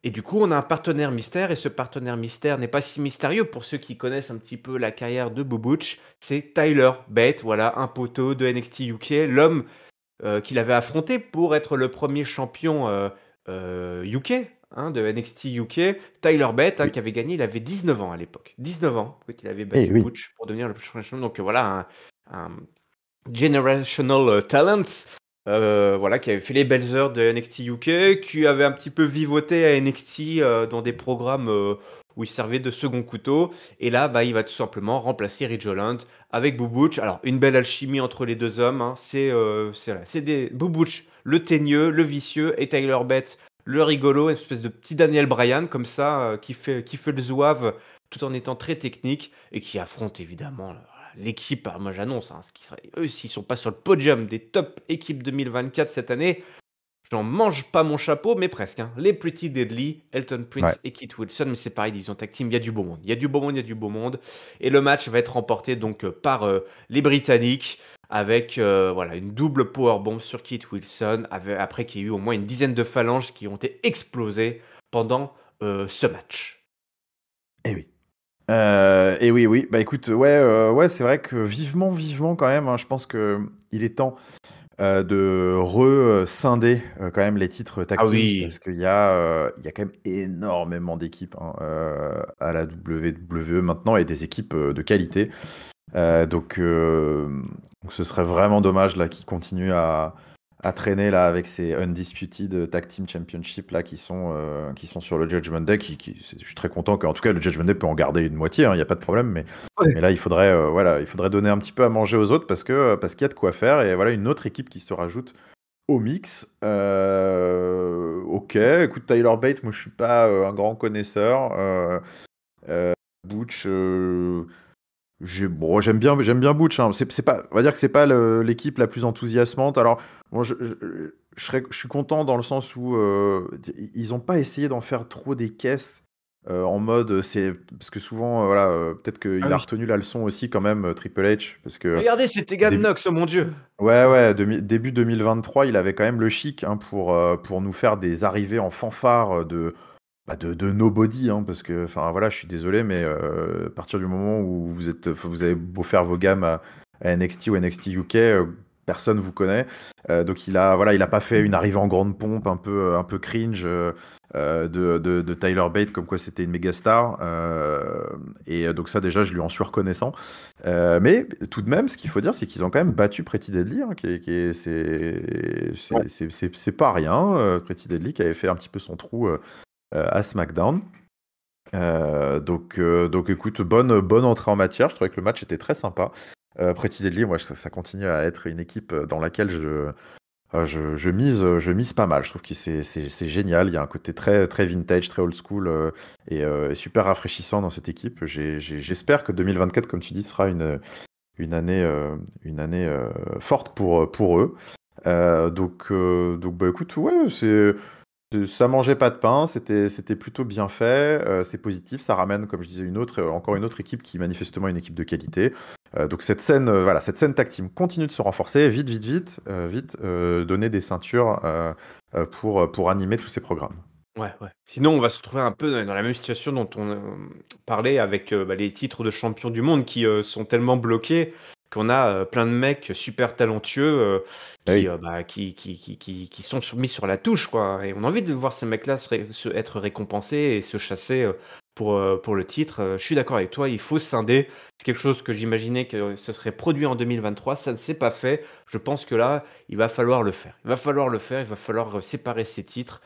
Et du coup, on a un partenaire mystère et ce partenaire mystère n'est pas si mystérieux pour ceux qui connaissent un petit peu la carrière de Butch. C'est Tyler Bate, voilà, un poteau de NXT UK, l'homme qu'il avait affronté pour être le premier champion UK hein, de NXT UK, Tyler Bate, hein, Oui. qui avait gagné, il avait 19 ans à l'époque. 19 ans quand il avait Eh battu oui. Butch pour devenir le champion. Donc voilà, un generational talent. Voilà, qui avait fait les belles heures de NXT UK, qui avait un petit peu vivoté à NXT dans des programmes où il servait de second couteau. Et là, bah, il va tout simplement remplacer Ridge Holland avec Butch. Alors, une belle alchimie entre les deux hommes. Hein. C'est des Butch, le teigneux, le vicieux, et Tyler Bate, le rigolo, une espèce de petit Daniel Bryan comme ça, qui fait le zouave tout en étant très technique et qui affronte évidemment l'équipe, moi j'annonce, hein, eux s'ils sont pas sur le podium des top équipes 2024 cette année, j'en mange pas mon chapeau, mais presque, hein. Les Pretty Deadly, Elton Ouais. Prince et Keith Wilson, mais c'est pareil, division tag team, il y a du beau monde. Il y a du beau monde, il y a du beau monde. Et le match va être remporté donc par les Britanniques avec voilà, une double powerbomb sur Keith Wilson, après qu'il y ait eu au moins une dizaine de phalanges qui ont été explosées pendant ce match. Eh oui. Et oui, oui. Bah écoute, ouais, c'est vrai que vivement quand même, hein, je pense que il est temps de scinder quand même les titres tag Ah team oui, parce qu'il y a quand même énormément d'équipes hein, à la WWE maintenant et des équipes de qualité. Donc ce serait vraiment dommage là qu'ils continuent à traîner là avec ces Undisputed Tag Team Championship là qui sont sur le Judgment Day. Je suis très content qu'en tout cas le Judgment Day peut en garder une moitié, il n'y a pas de problème. Mais ouais. là il faudrait donner un petit peu à manger aux autres parce qu'il y a de quoi faire. Et voilà une autre équipe qui se rajoute au mix. Ok, écoute Tyler Bate, moi je suis pas un grand connaisseur. Butch. J'aime bien Butch, hein. C'est pas, on va dire que c'est pas l'équipe la plus enthousiasmante. Alors, bon, je suis content dans le sens où ils ont pas essayé d'en faire trop des caisses en mode c'est parce que souvent voilà peut-être Ah qu'il a oui. retenu la leçon aussi quand même Triple H parce que Regardez, c'est Tegan début Knox, oh mon Dieu. début 2023 il avait quand même le chic hein, pour nous faire des arrivées en fanfare de nobody, hein, parce que, enfin voilà, je suis désolé, mais à partir du moment où vous avez beau faire vos gammes à NXT ou NXT UK, personne vous connaît. Donc il a pas fait une arrivée en grande pompe, un peu cringe de Tyler Bate, comme quoi c'était une méga star. Donc ça déjà, je lui en suis reconnaissant. Mais tout de même, ce qu'il faut dire, c'est qu'ils ont quand même battu Pretty Deadly, hein, Ouais. c'est pas rien. Pretty Deadly qui avait fait un petit peu son trou à SmackDown. Donc écoute, bonne entrée en matière. Je trouvais que le match était très sympa. Pretty Deadly, moi, ça continue à être une équipe dans laquelle je mise pas mal. Je trouve que c'est génial. Il y a un côté très, très vintage, très old school et super rafraîchissant dans cette équipe. J'espère que 2024, comme tu dis, sera une année forte pour eux. Donc bah écoute, ouais, ça mangeait pas de pain, c'était plutôt bien fait, c'est positif, ça ramène, comme je disais, encore une autre équipe qui est manifestement une équipe de qualité. Donc cette scène tag team continue de se renforcer, vite, donner des ceintures pour animer tous ces programmes. Ouais, ouais. Sinon, on va se retrouver un peu dans la même situation dont on, parlait avec, les titres de champion du monde qui, sont tellement bloqués qu'on a, plein de mecs super talentueux, Ah oui, qui sont mis sur la touche, quoi, et on a envie de voir ces mecs-là être récompensés et se chasser, pour le titre. Je suis d'accord avec toi, il faut scinder. C'est quelque chose que j'imaginais que ce serait produit en 2023, ça ne s'est pas fait. Je pense que là, il va falloir le faire. Il va falloir le faire, il va falloir, séparer ces titres.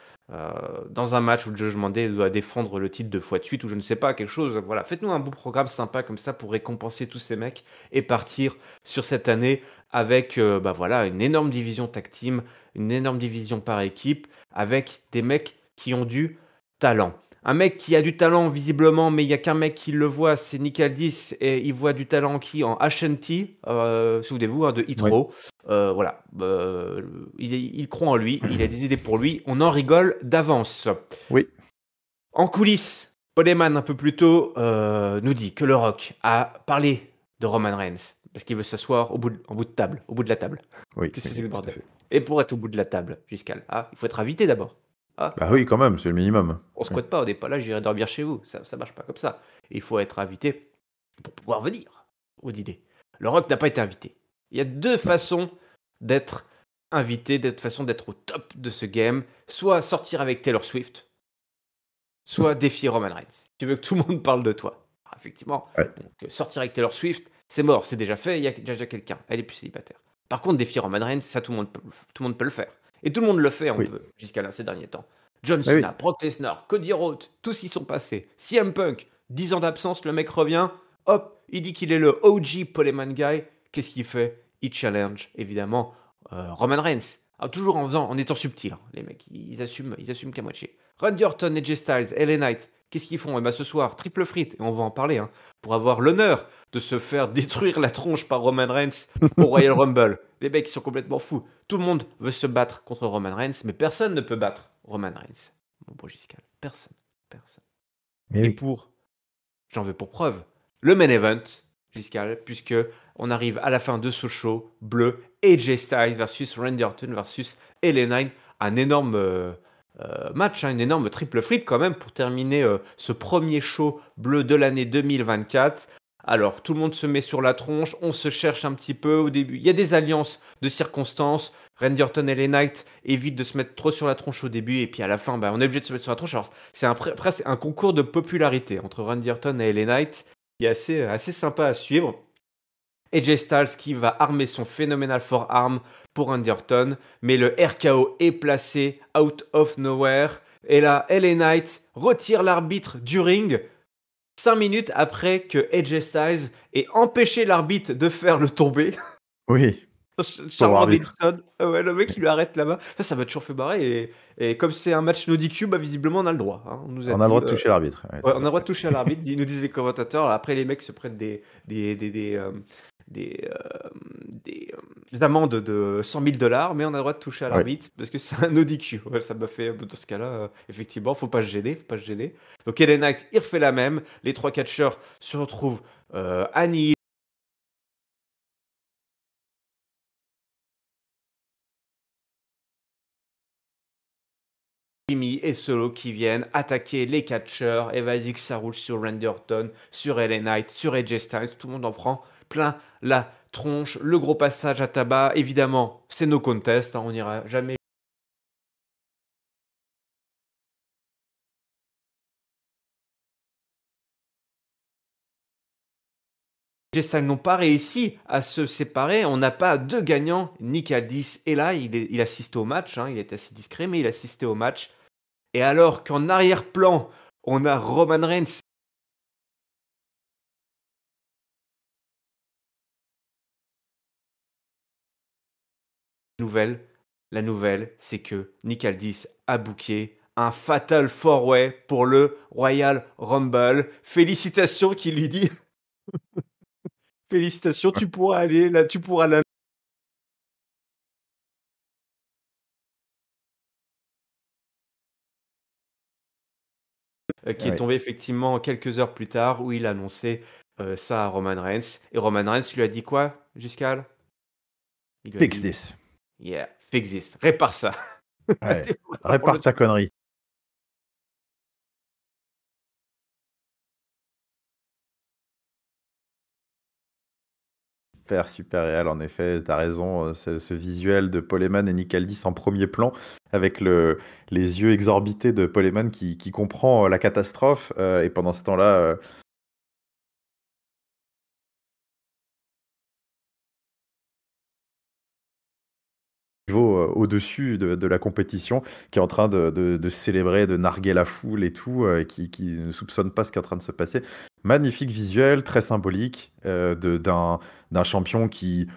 Dans un match où le Judgment Day doit défendre le titre 2 fois de suite ou je ne sais pas, quelque chose, voilà. Faites-nous un beau programme sympa comme ça pour récompenser tous ces mecs et partir sur cette année avec, voilà, une énorme division tag team, une énorme division par équipe, avec des mecs qui ont du talent. Un mec qui a du talent visiblement, mais il y a qu'un mec qui le voit, c'est Nick Aldis et il voit du talent qui en HNT, souvenez-vous, hein, de oui, Hitro. Voilà, il croit en lui, il a des idées pour lui, on en rigole d'avance. oui, En coulisses, Paul Heyman, un peu plus tôt, nous dit que le Rock a parlé de Roman Reigns parce qu'il veut s'asseoir en bout de table, au bout de la table. oui, Qu'est-ce oui, que c'est que ce tout à bordel? fait. Et pour être au bout de la table, Giscal, il faut être invité d'abord. Bah Hein? oui, quand même, c'est le minimum. On Oui. squatte pas, on n'est pas là, j'irai dormir chez vous. Ça marche pas comme ça. Il faut être invité pour pouvoir venir au dîner. Le Rock n'a pas été invité. Il y a deux Non. façons d'être invité, façon d'être au top de ce game. Soit sortir avec Taylor Swift, soit défier Roman Reigns. Tu veux que tout le monde parle de toi. Alors, effectivement, Ouais. donc, sortir avec Taylor Swift, c'est mort, c'est déjà fait, il y a déjà quelqu'un. Elle est plus célibataire. Par contre, défier Roman Reigns, ça tout le monde peut le faire. Et tout le monde le fait un Oui. peu jusqu'à là ces derniers temps. John Oui, Cena, oui. Brock Lesnar, Cody Rhodes, tous y sont passés. CM Punk, 10 ans d'absence, le mec revient, hop, il dit qu'il est le OG Poleman Guy. Qu'est-ce qu'il fait? Il challenge, évidemment, Roman Reigns. Alors, toujours en étant subtil, hein, les mecs, ils assument qu'à moitié. Randy Orton, AJ Styles, LA Knight, Qu'est-ce qu'ils font? Et bah, ce soir, triple frite et on va en parler, hein, pour avoir l'honneur de se faire détruire la tronche par Roman Reigns au Royal Rumble. Les mecs, ils sont complètement fous. Tout le monde veut se battre contre Roman Reigns, mais personne ne peut battre Roman Reigns. Mon beau Giscal, personne, personne. Mais Et oui. pour J'en veux pour preuve le main event, Giscal, puisque on arrive à la fin de ce show bleu, AJ Styles versus Randy Orton versus LA Knight, un énorme match, hein, une énorme triple frite quand même pour terminer ce premier show bleu de l'année 2024. Alors, tout le monde se met sur la tronche, on se cherche un petit peu au début. Il y a des alliances de circonstances. Randy Orton et LA Knight évitent de se mettre trop sur la tronche au début, et puis à la fin, on est obligé de se mettre sur la tronche. Alors, c'est presque un concours de popularité entre Randy Orton et LA Knight qui est assez sympa à suivre. AJ Styles qui va armer son phénoménal forearm pour Randy Orton, mais le RKO est placé out of nowhere. Et là, LA Knight retire l'arbitre du ring 5 minutes après que AJ Styles ait empêché l'arbitre de faire le tombé. Oui, pauvre Charles arbitre. Davidson, ouais, le mec il lui arrête là-bas. Ça m'a toujours fait barrer. Et comme c'est un match no DQ, visiblement on a le droit, hein. On nous a On a le dit, droit de toucher l'arbitre. Ouais, ouais, c'est on a ça. le droit de toucher à l'arbitre, nous disent les commentateurs. Alors après, les mecs se prennent des, des amendes de 100 000 $, mais on a le droit de toucher à Ouais. l'arbitre parce que c'est un no DQ. Ouais, ça m'a fait, dans ce cas-là, effectivement, faut pas se gêner, faut pas se gêner. Donc LA Knight, il refait la même. Les trois catcheurs se retrouvent annihilés. Jimmy et Solo qui viennent attaquer les catcheurs. Et vas-y que ça roule sur Randy Orton, sur LA Knight, sur AJ Styles. Tout le monde en prend plein la tronche. Le gros passage à tabac. Évidemment, c'est no contest, hein, on n'ira jamais. AJ Styles n'ont pas réussi à se séparer. On n'a pas de gagnant. Nick Aldis est là. Il assiste au match, hein. Il est assez discret, mais il assistait au match. Et alors qu'en arrière-plan, on a Roman Reigns. La nouvelle, c'est que Nick Aldis a booké un Fatal 4-Way pour le Royal Rumble. Félicitations qui lui dit félicitations, tu pourras aller là, tu pourras là. Qui est Ouais. tombé effectivement quelques heures plus tard où il annonçait ça à Roman Reigns. Et Roman Reigns lui a dit quoi, Giscal? Il lui a Fix dit this. yeah, fix this, répare ça. Ouais. Tu pourras prendre le Répare ta connerie. Super réel, en effet, t'as raison. Ce visuel de Paul Heyman et Nick Aldis en premier plan, avec les yeux exorbités de Paul Heyman qui comprend la catastrophe. Et pendant ce temps-là, niveau au-dessus de la compétition, qui est en train de célébrer, de narguer la foule et tout, et qui ne soupçonne pas ce qui est en train de se passer. Magnifique visuel, très symbolique, d'un champion qui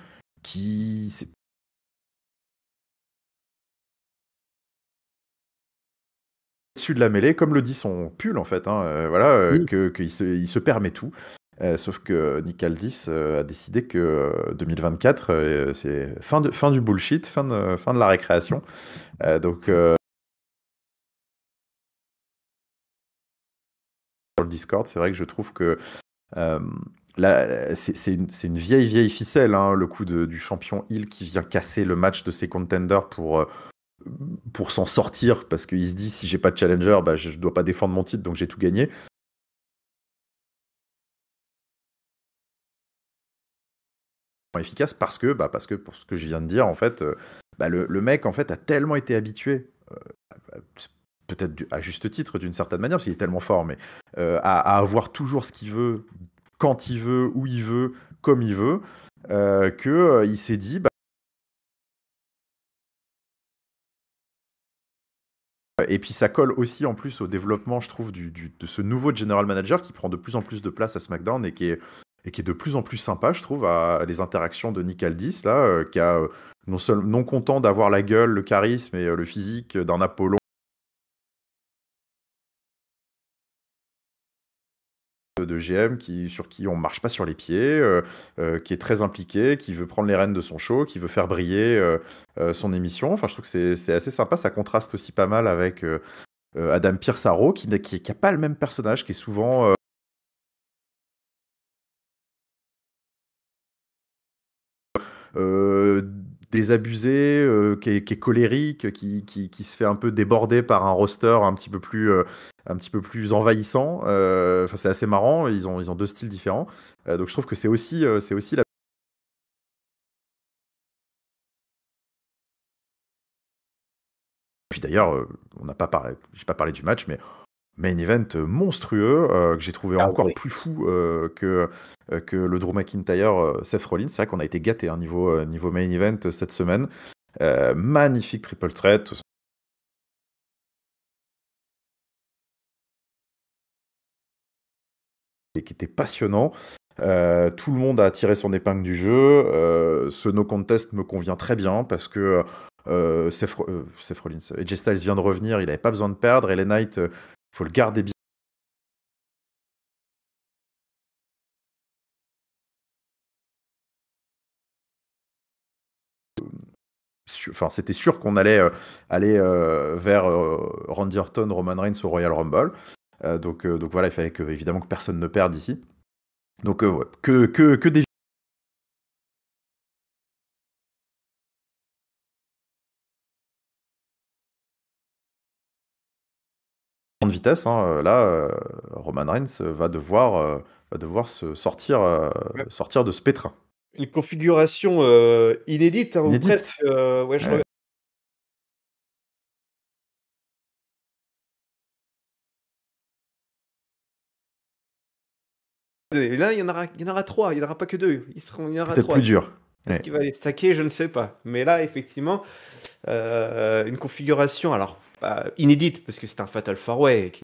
au-dessus de la mêlée, comme le dit son pull en fait, hein, voilà, Oui. il se permet tout. Sauf que Nick Aldis a décidé que 2024, c'est fin du bullshit, fin de la récréation. Donc sur le Discord, c'est vrai que je trouve que euh, là, c'est une vieille ficelle, hein, le coup du champion heel qui vient casser le match de ses contenders pour s'en sortir, parce qu'il se dit si j'ai pas de challenger, je dois pas défendre mon titre, donc j'ai tout gagné. Efficace parce que pour ce que je viens de dire en fait, le mec en fait a tellement été habitué, peut-être à juste titre d'une certaine manière parce qu'il est tellement fort, mais à avoir toujours ce qu'il veut, quand il veut, où il veut, comme il veut, que il s'est dit et puis ça colle aussi en plus au développement, je trouve, de ce nouveau general manager qui prend de plus en plus de place à SmackDown et qui est de plus en plus sympa, je trouve, à les interactions de Nick Aldis, là, qui a non content d'avoir la gueule, le charisme et le physique d'un Apollon de GM sur qui on marche pas sur les pieds, qui est très impliqué, qui veut prendre les rênes de son show, qui veut faire briller son émission. Enfin, je trouve que c'est assez sympa. Ça contraste aussi pas mal avec Adam Pearce à Raw, qui a pas le même personnage, qui est souvent désabusé, qui est colérique, qui se fait un peu déborder par un roster un petit peu plus envahissant. Enfin, c'est assez marrant. Ils ont deux styles différents. Donc je trouve que c'est aussi la. Puis d'ailleurs, j'ai pas parlé du match, mais main event monstrueux que j'ai trouvé Ah encore oui. plus fou que le Drew McIntyre Seth Rollins. C'est vrai qu'on a été gâté niveau main event cette semaine. Magnifique triple threat. Et qui était passionnant. Tout le monde a tiré son épingle du jeu. Ce no contest me convient très bien parce que Seth Rollins, AJ Styles vient de revenir, il n'avait pas besoin de perdre. Et les Knight, il faut le garder bien. Enfin, c'était sûr qu'on allait aller vers Randy Orton, Roman Reigns au Royal Rumble. Donc voilà, il fallait évidemment que personne ne perde ici. Donc ouais, que des de vitesse. Hein. Là, Roman Reigns va devoir se sortir de ce pétrin. Une configuration, inédite, hein, ou presque, Inédite. ouais, je Ouais. regarde et là, il y en aura 3, il y en aura pas que 2, il y en aura Peut-être 3. plus dur. Est-ce Ouais. qu'il va les stacker? Je ne sais pas. Mais là, effectivement, une configuration alors, inédite parce que c'est un Fatal 4 Way qui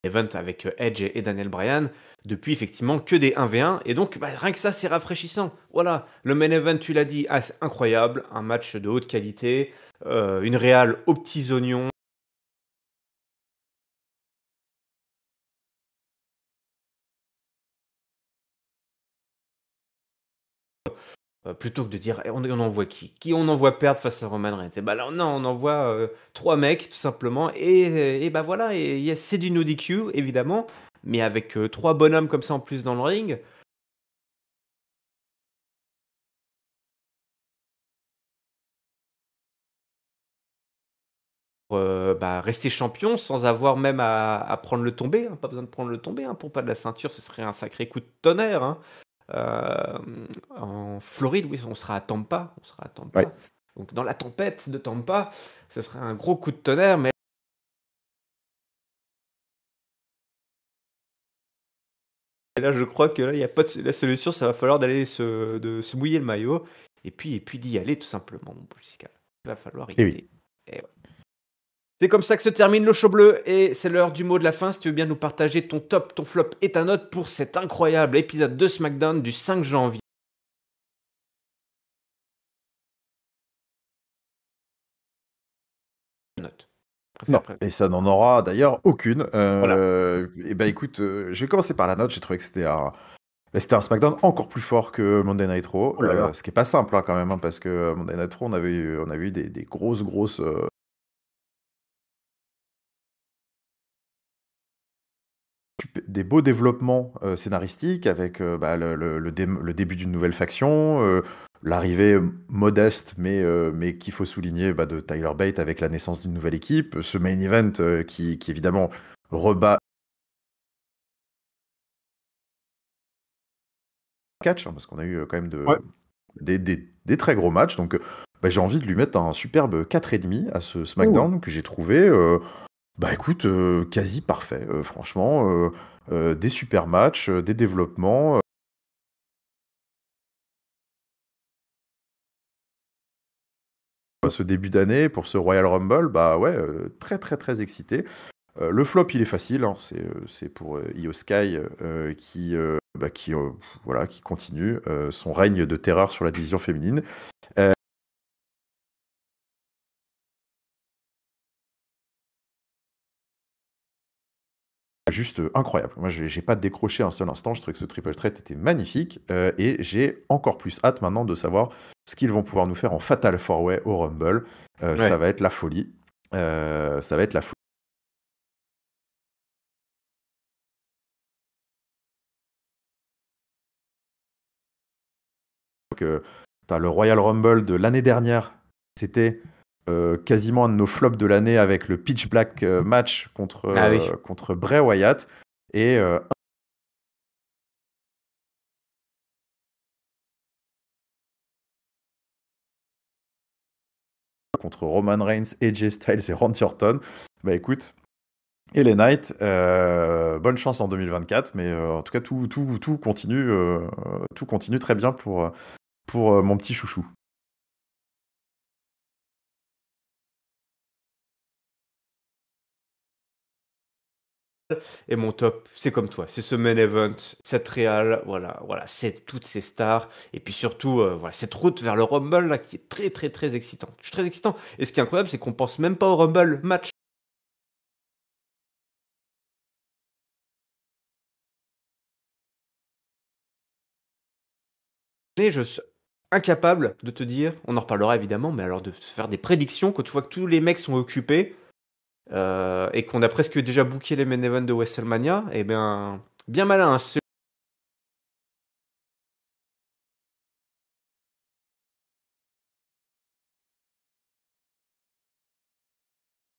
event avec, Edge et Daniel Bryan, depuis effectivement que des 1v1 et donc rien que ça, c'est rafraîchissant. Voilà, le main event, tu l'as dit, c'est incroyable, un match de haute qualité, une réal aux petits oignons. Plutôt que de dire: «Eh, on envoie qui? Qui on envoie perdre face à Roman Reigns?» Et bah, là, non, on envoie, 3 mecs tout simplement et bah, voilà et c'est du no DQ évidemment, mais avec, 3 bonhommes comme ça en plus dans le ring. Rester champion sans avoir même à prendre le tombé, hein, pas besoin de prendre le tombé, hein, pour pas de la ceinture, ce serait un sacré coup de tonnerre, hein. En Floride, oui, on sera à Ouais. Tampa, donc dans la tempête de Tampa, ce serait un gros coup de tonnerre, mais là, je crois que là, il y a pas de la solution, ça va falloir se mouiller le maillot et puis d'y aller tout simplement, mon Pascal. Il va falloir y Et oui. aller et ouais. C'est comme ça que se termine le show bleu et c'est l'heure du mot de la fin. Si tu veux bien nous partager ton top, ton flop et ta note pour cet incroyable épisode de SmackDown du 5 janvier. Note. Non, Préfère et ça n'en aura d'ailleurs aucune. voilà. Et bah écoute, je vais commencer par la note. J'ai trouvé que c'était un SmackDown encore plus fort que Monday Night Raw, Oh là là. ce qui est pas simple hein, quand même, hein, parce que Monday Night Raw, on avait eu des grosses des beaux développements scénaristiques avec le début d'une nouvelle faction, l'arrivée modeste mais qu'il faut souligner de Tyler Bate avec la naissance d'une nouvelle équipe, ce main event qui évidemment rebat catch, hein, parce qu'on a eu quand même Ouais. des très gros matchs, donc j'ai envie de lui mettre un superbe 4,5 à ce Ouh. SmackDown que j'ai trouvé écoute, quasi parfait, franchement, des super matchs, des développements. Ce début d'année pour ce Royal Rumble, bah ouais, très, très, très excité. Le flop, il est facile, hein, c'est pour Io Sky qui voilà, qui continue son règne de terreur sur la division féminine. Juste incroyable. Moi, j'ai pas décroché un seul instant. Je trouvais que ce triple threat était magnifique. Et j'ai encore plus hâte maintenant de savoir ce qu'ils vont pouvoir nous faire en Fatal 4-Way au Rumble. Ça Ouais. va être la folie. Ça va être la folie. T'as le Royal Rumble de l'année dernière. C'était quasiment un de nos flops de l'année avec le Pitch Black match Ah oui. contre Bray Wyatt. Et contre Roman Reigns, AJ Styles et Randy Orton. Bah écoute, et les Knights, bonne chance en 2024, mais en tout cas, tout continue très bien pour mon petit chouchou. Et mon top, c'est comme toi, c'est ce main event, cette réal, voilà, c'est toutes ces stars. Et puis surtout, voilà, cette route vers le Rumble là, qui est très, très, très excitante. Je suis très excitant. Et ce qui est incroyable, c'est qu'on pense même pas au Rumble match. Et je suis incapable de te dire, on en reparlera évidemment, mais alors de faire des prédictions quand tu vois que tous les mecs sont occupés et qu'on a presque déjà booké les main events de WrestleMania, et bien malin, hein,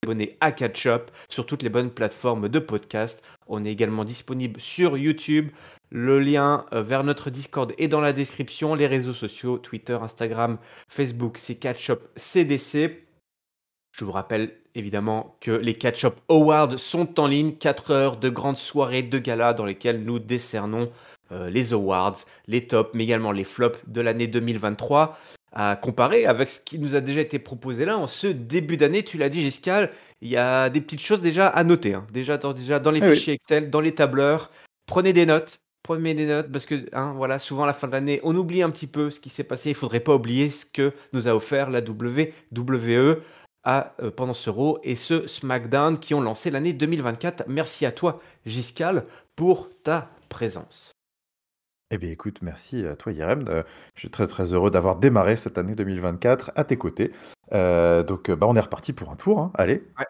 abonner à Catch-Up sur toutes les bonnes plateformes de podcast. On est également disponible sur YouTube. Le lien vers notre Discord est dans la description. Les réseaux sociaux, Twitter, Instagram, Facebook, c'est Catch-Up CDC. Je vous rappelle évidemment que les Catch-Up Awards sont en ligne. 4 heures de grandes soirées de gala dans lesquelles nous décernons les awards, les tops, mais également les flops de l'année 2023. À comparer avec ce qui nous a déjà été proposé là en ce début d'année, tu l'as dit Giscal, il y a des petites choses déjà à noter, hein. Déjà dans les Eh oui. fichiers Excel, dans les tableurs, prenez des notes parce que hein, voilà, souvent à la fin de l'année, on oublie un petit peu ce qui s'est passé. Il faudrait pas oublier ce que nous a offert la WWE pendant ce Raw et ce SmackDown qui ont lancé l'année 2024. Merci à toi Giscal pour ta présence. Eh bien, écoute, merci à toi, Yerem. Je suis très, très heureux d'avoir démarré cette année 2024 à tes côtés. Donc, on est reparti pour un tour, hein. Allez, Ouais.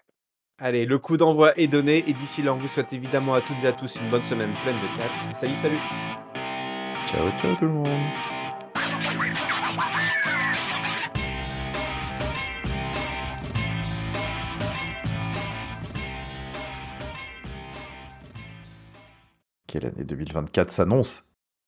Allez, le coup d'envoi est donné et d'ici là, on vous souhaite évidemment à toutes et à tous une bonne semaine pleine de catch. Salut, salut. ciao, ciao tout le monde. Quelle année 2024 s'annonce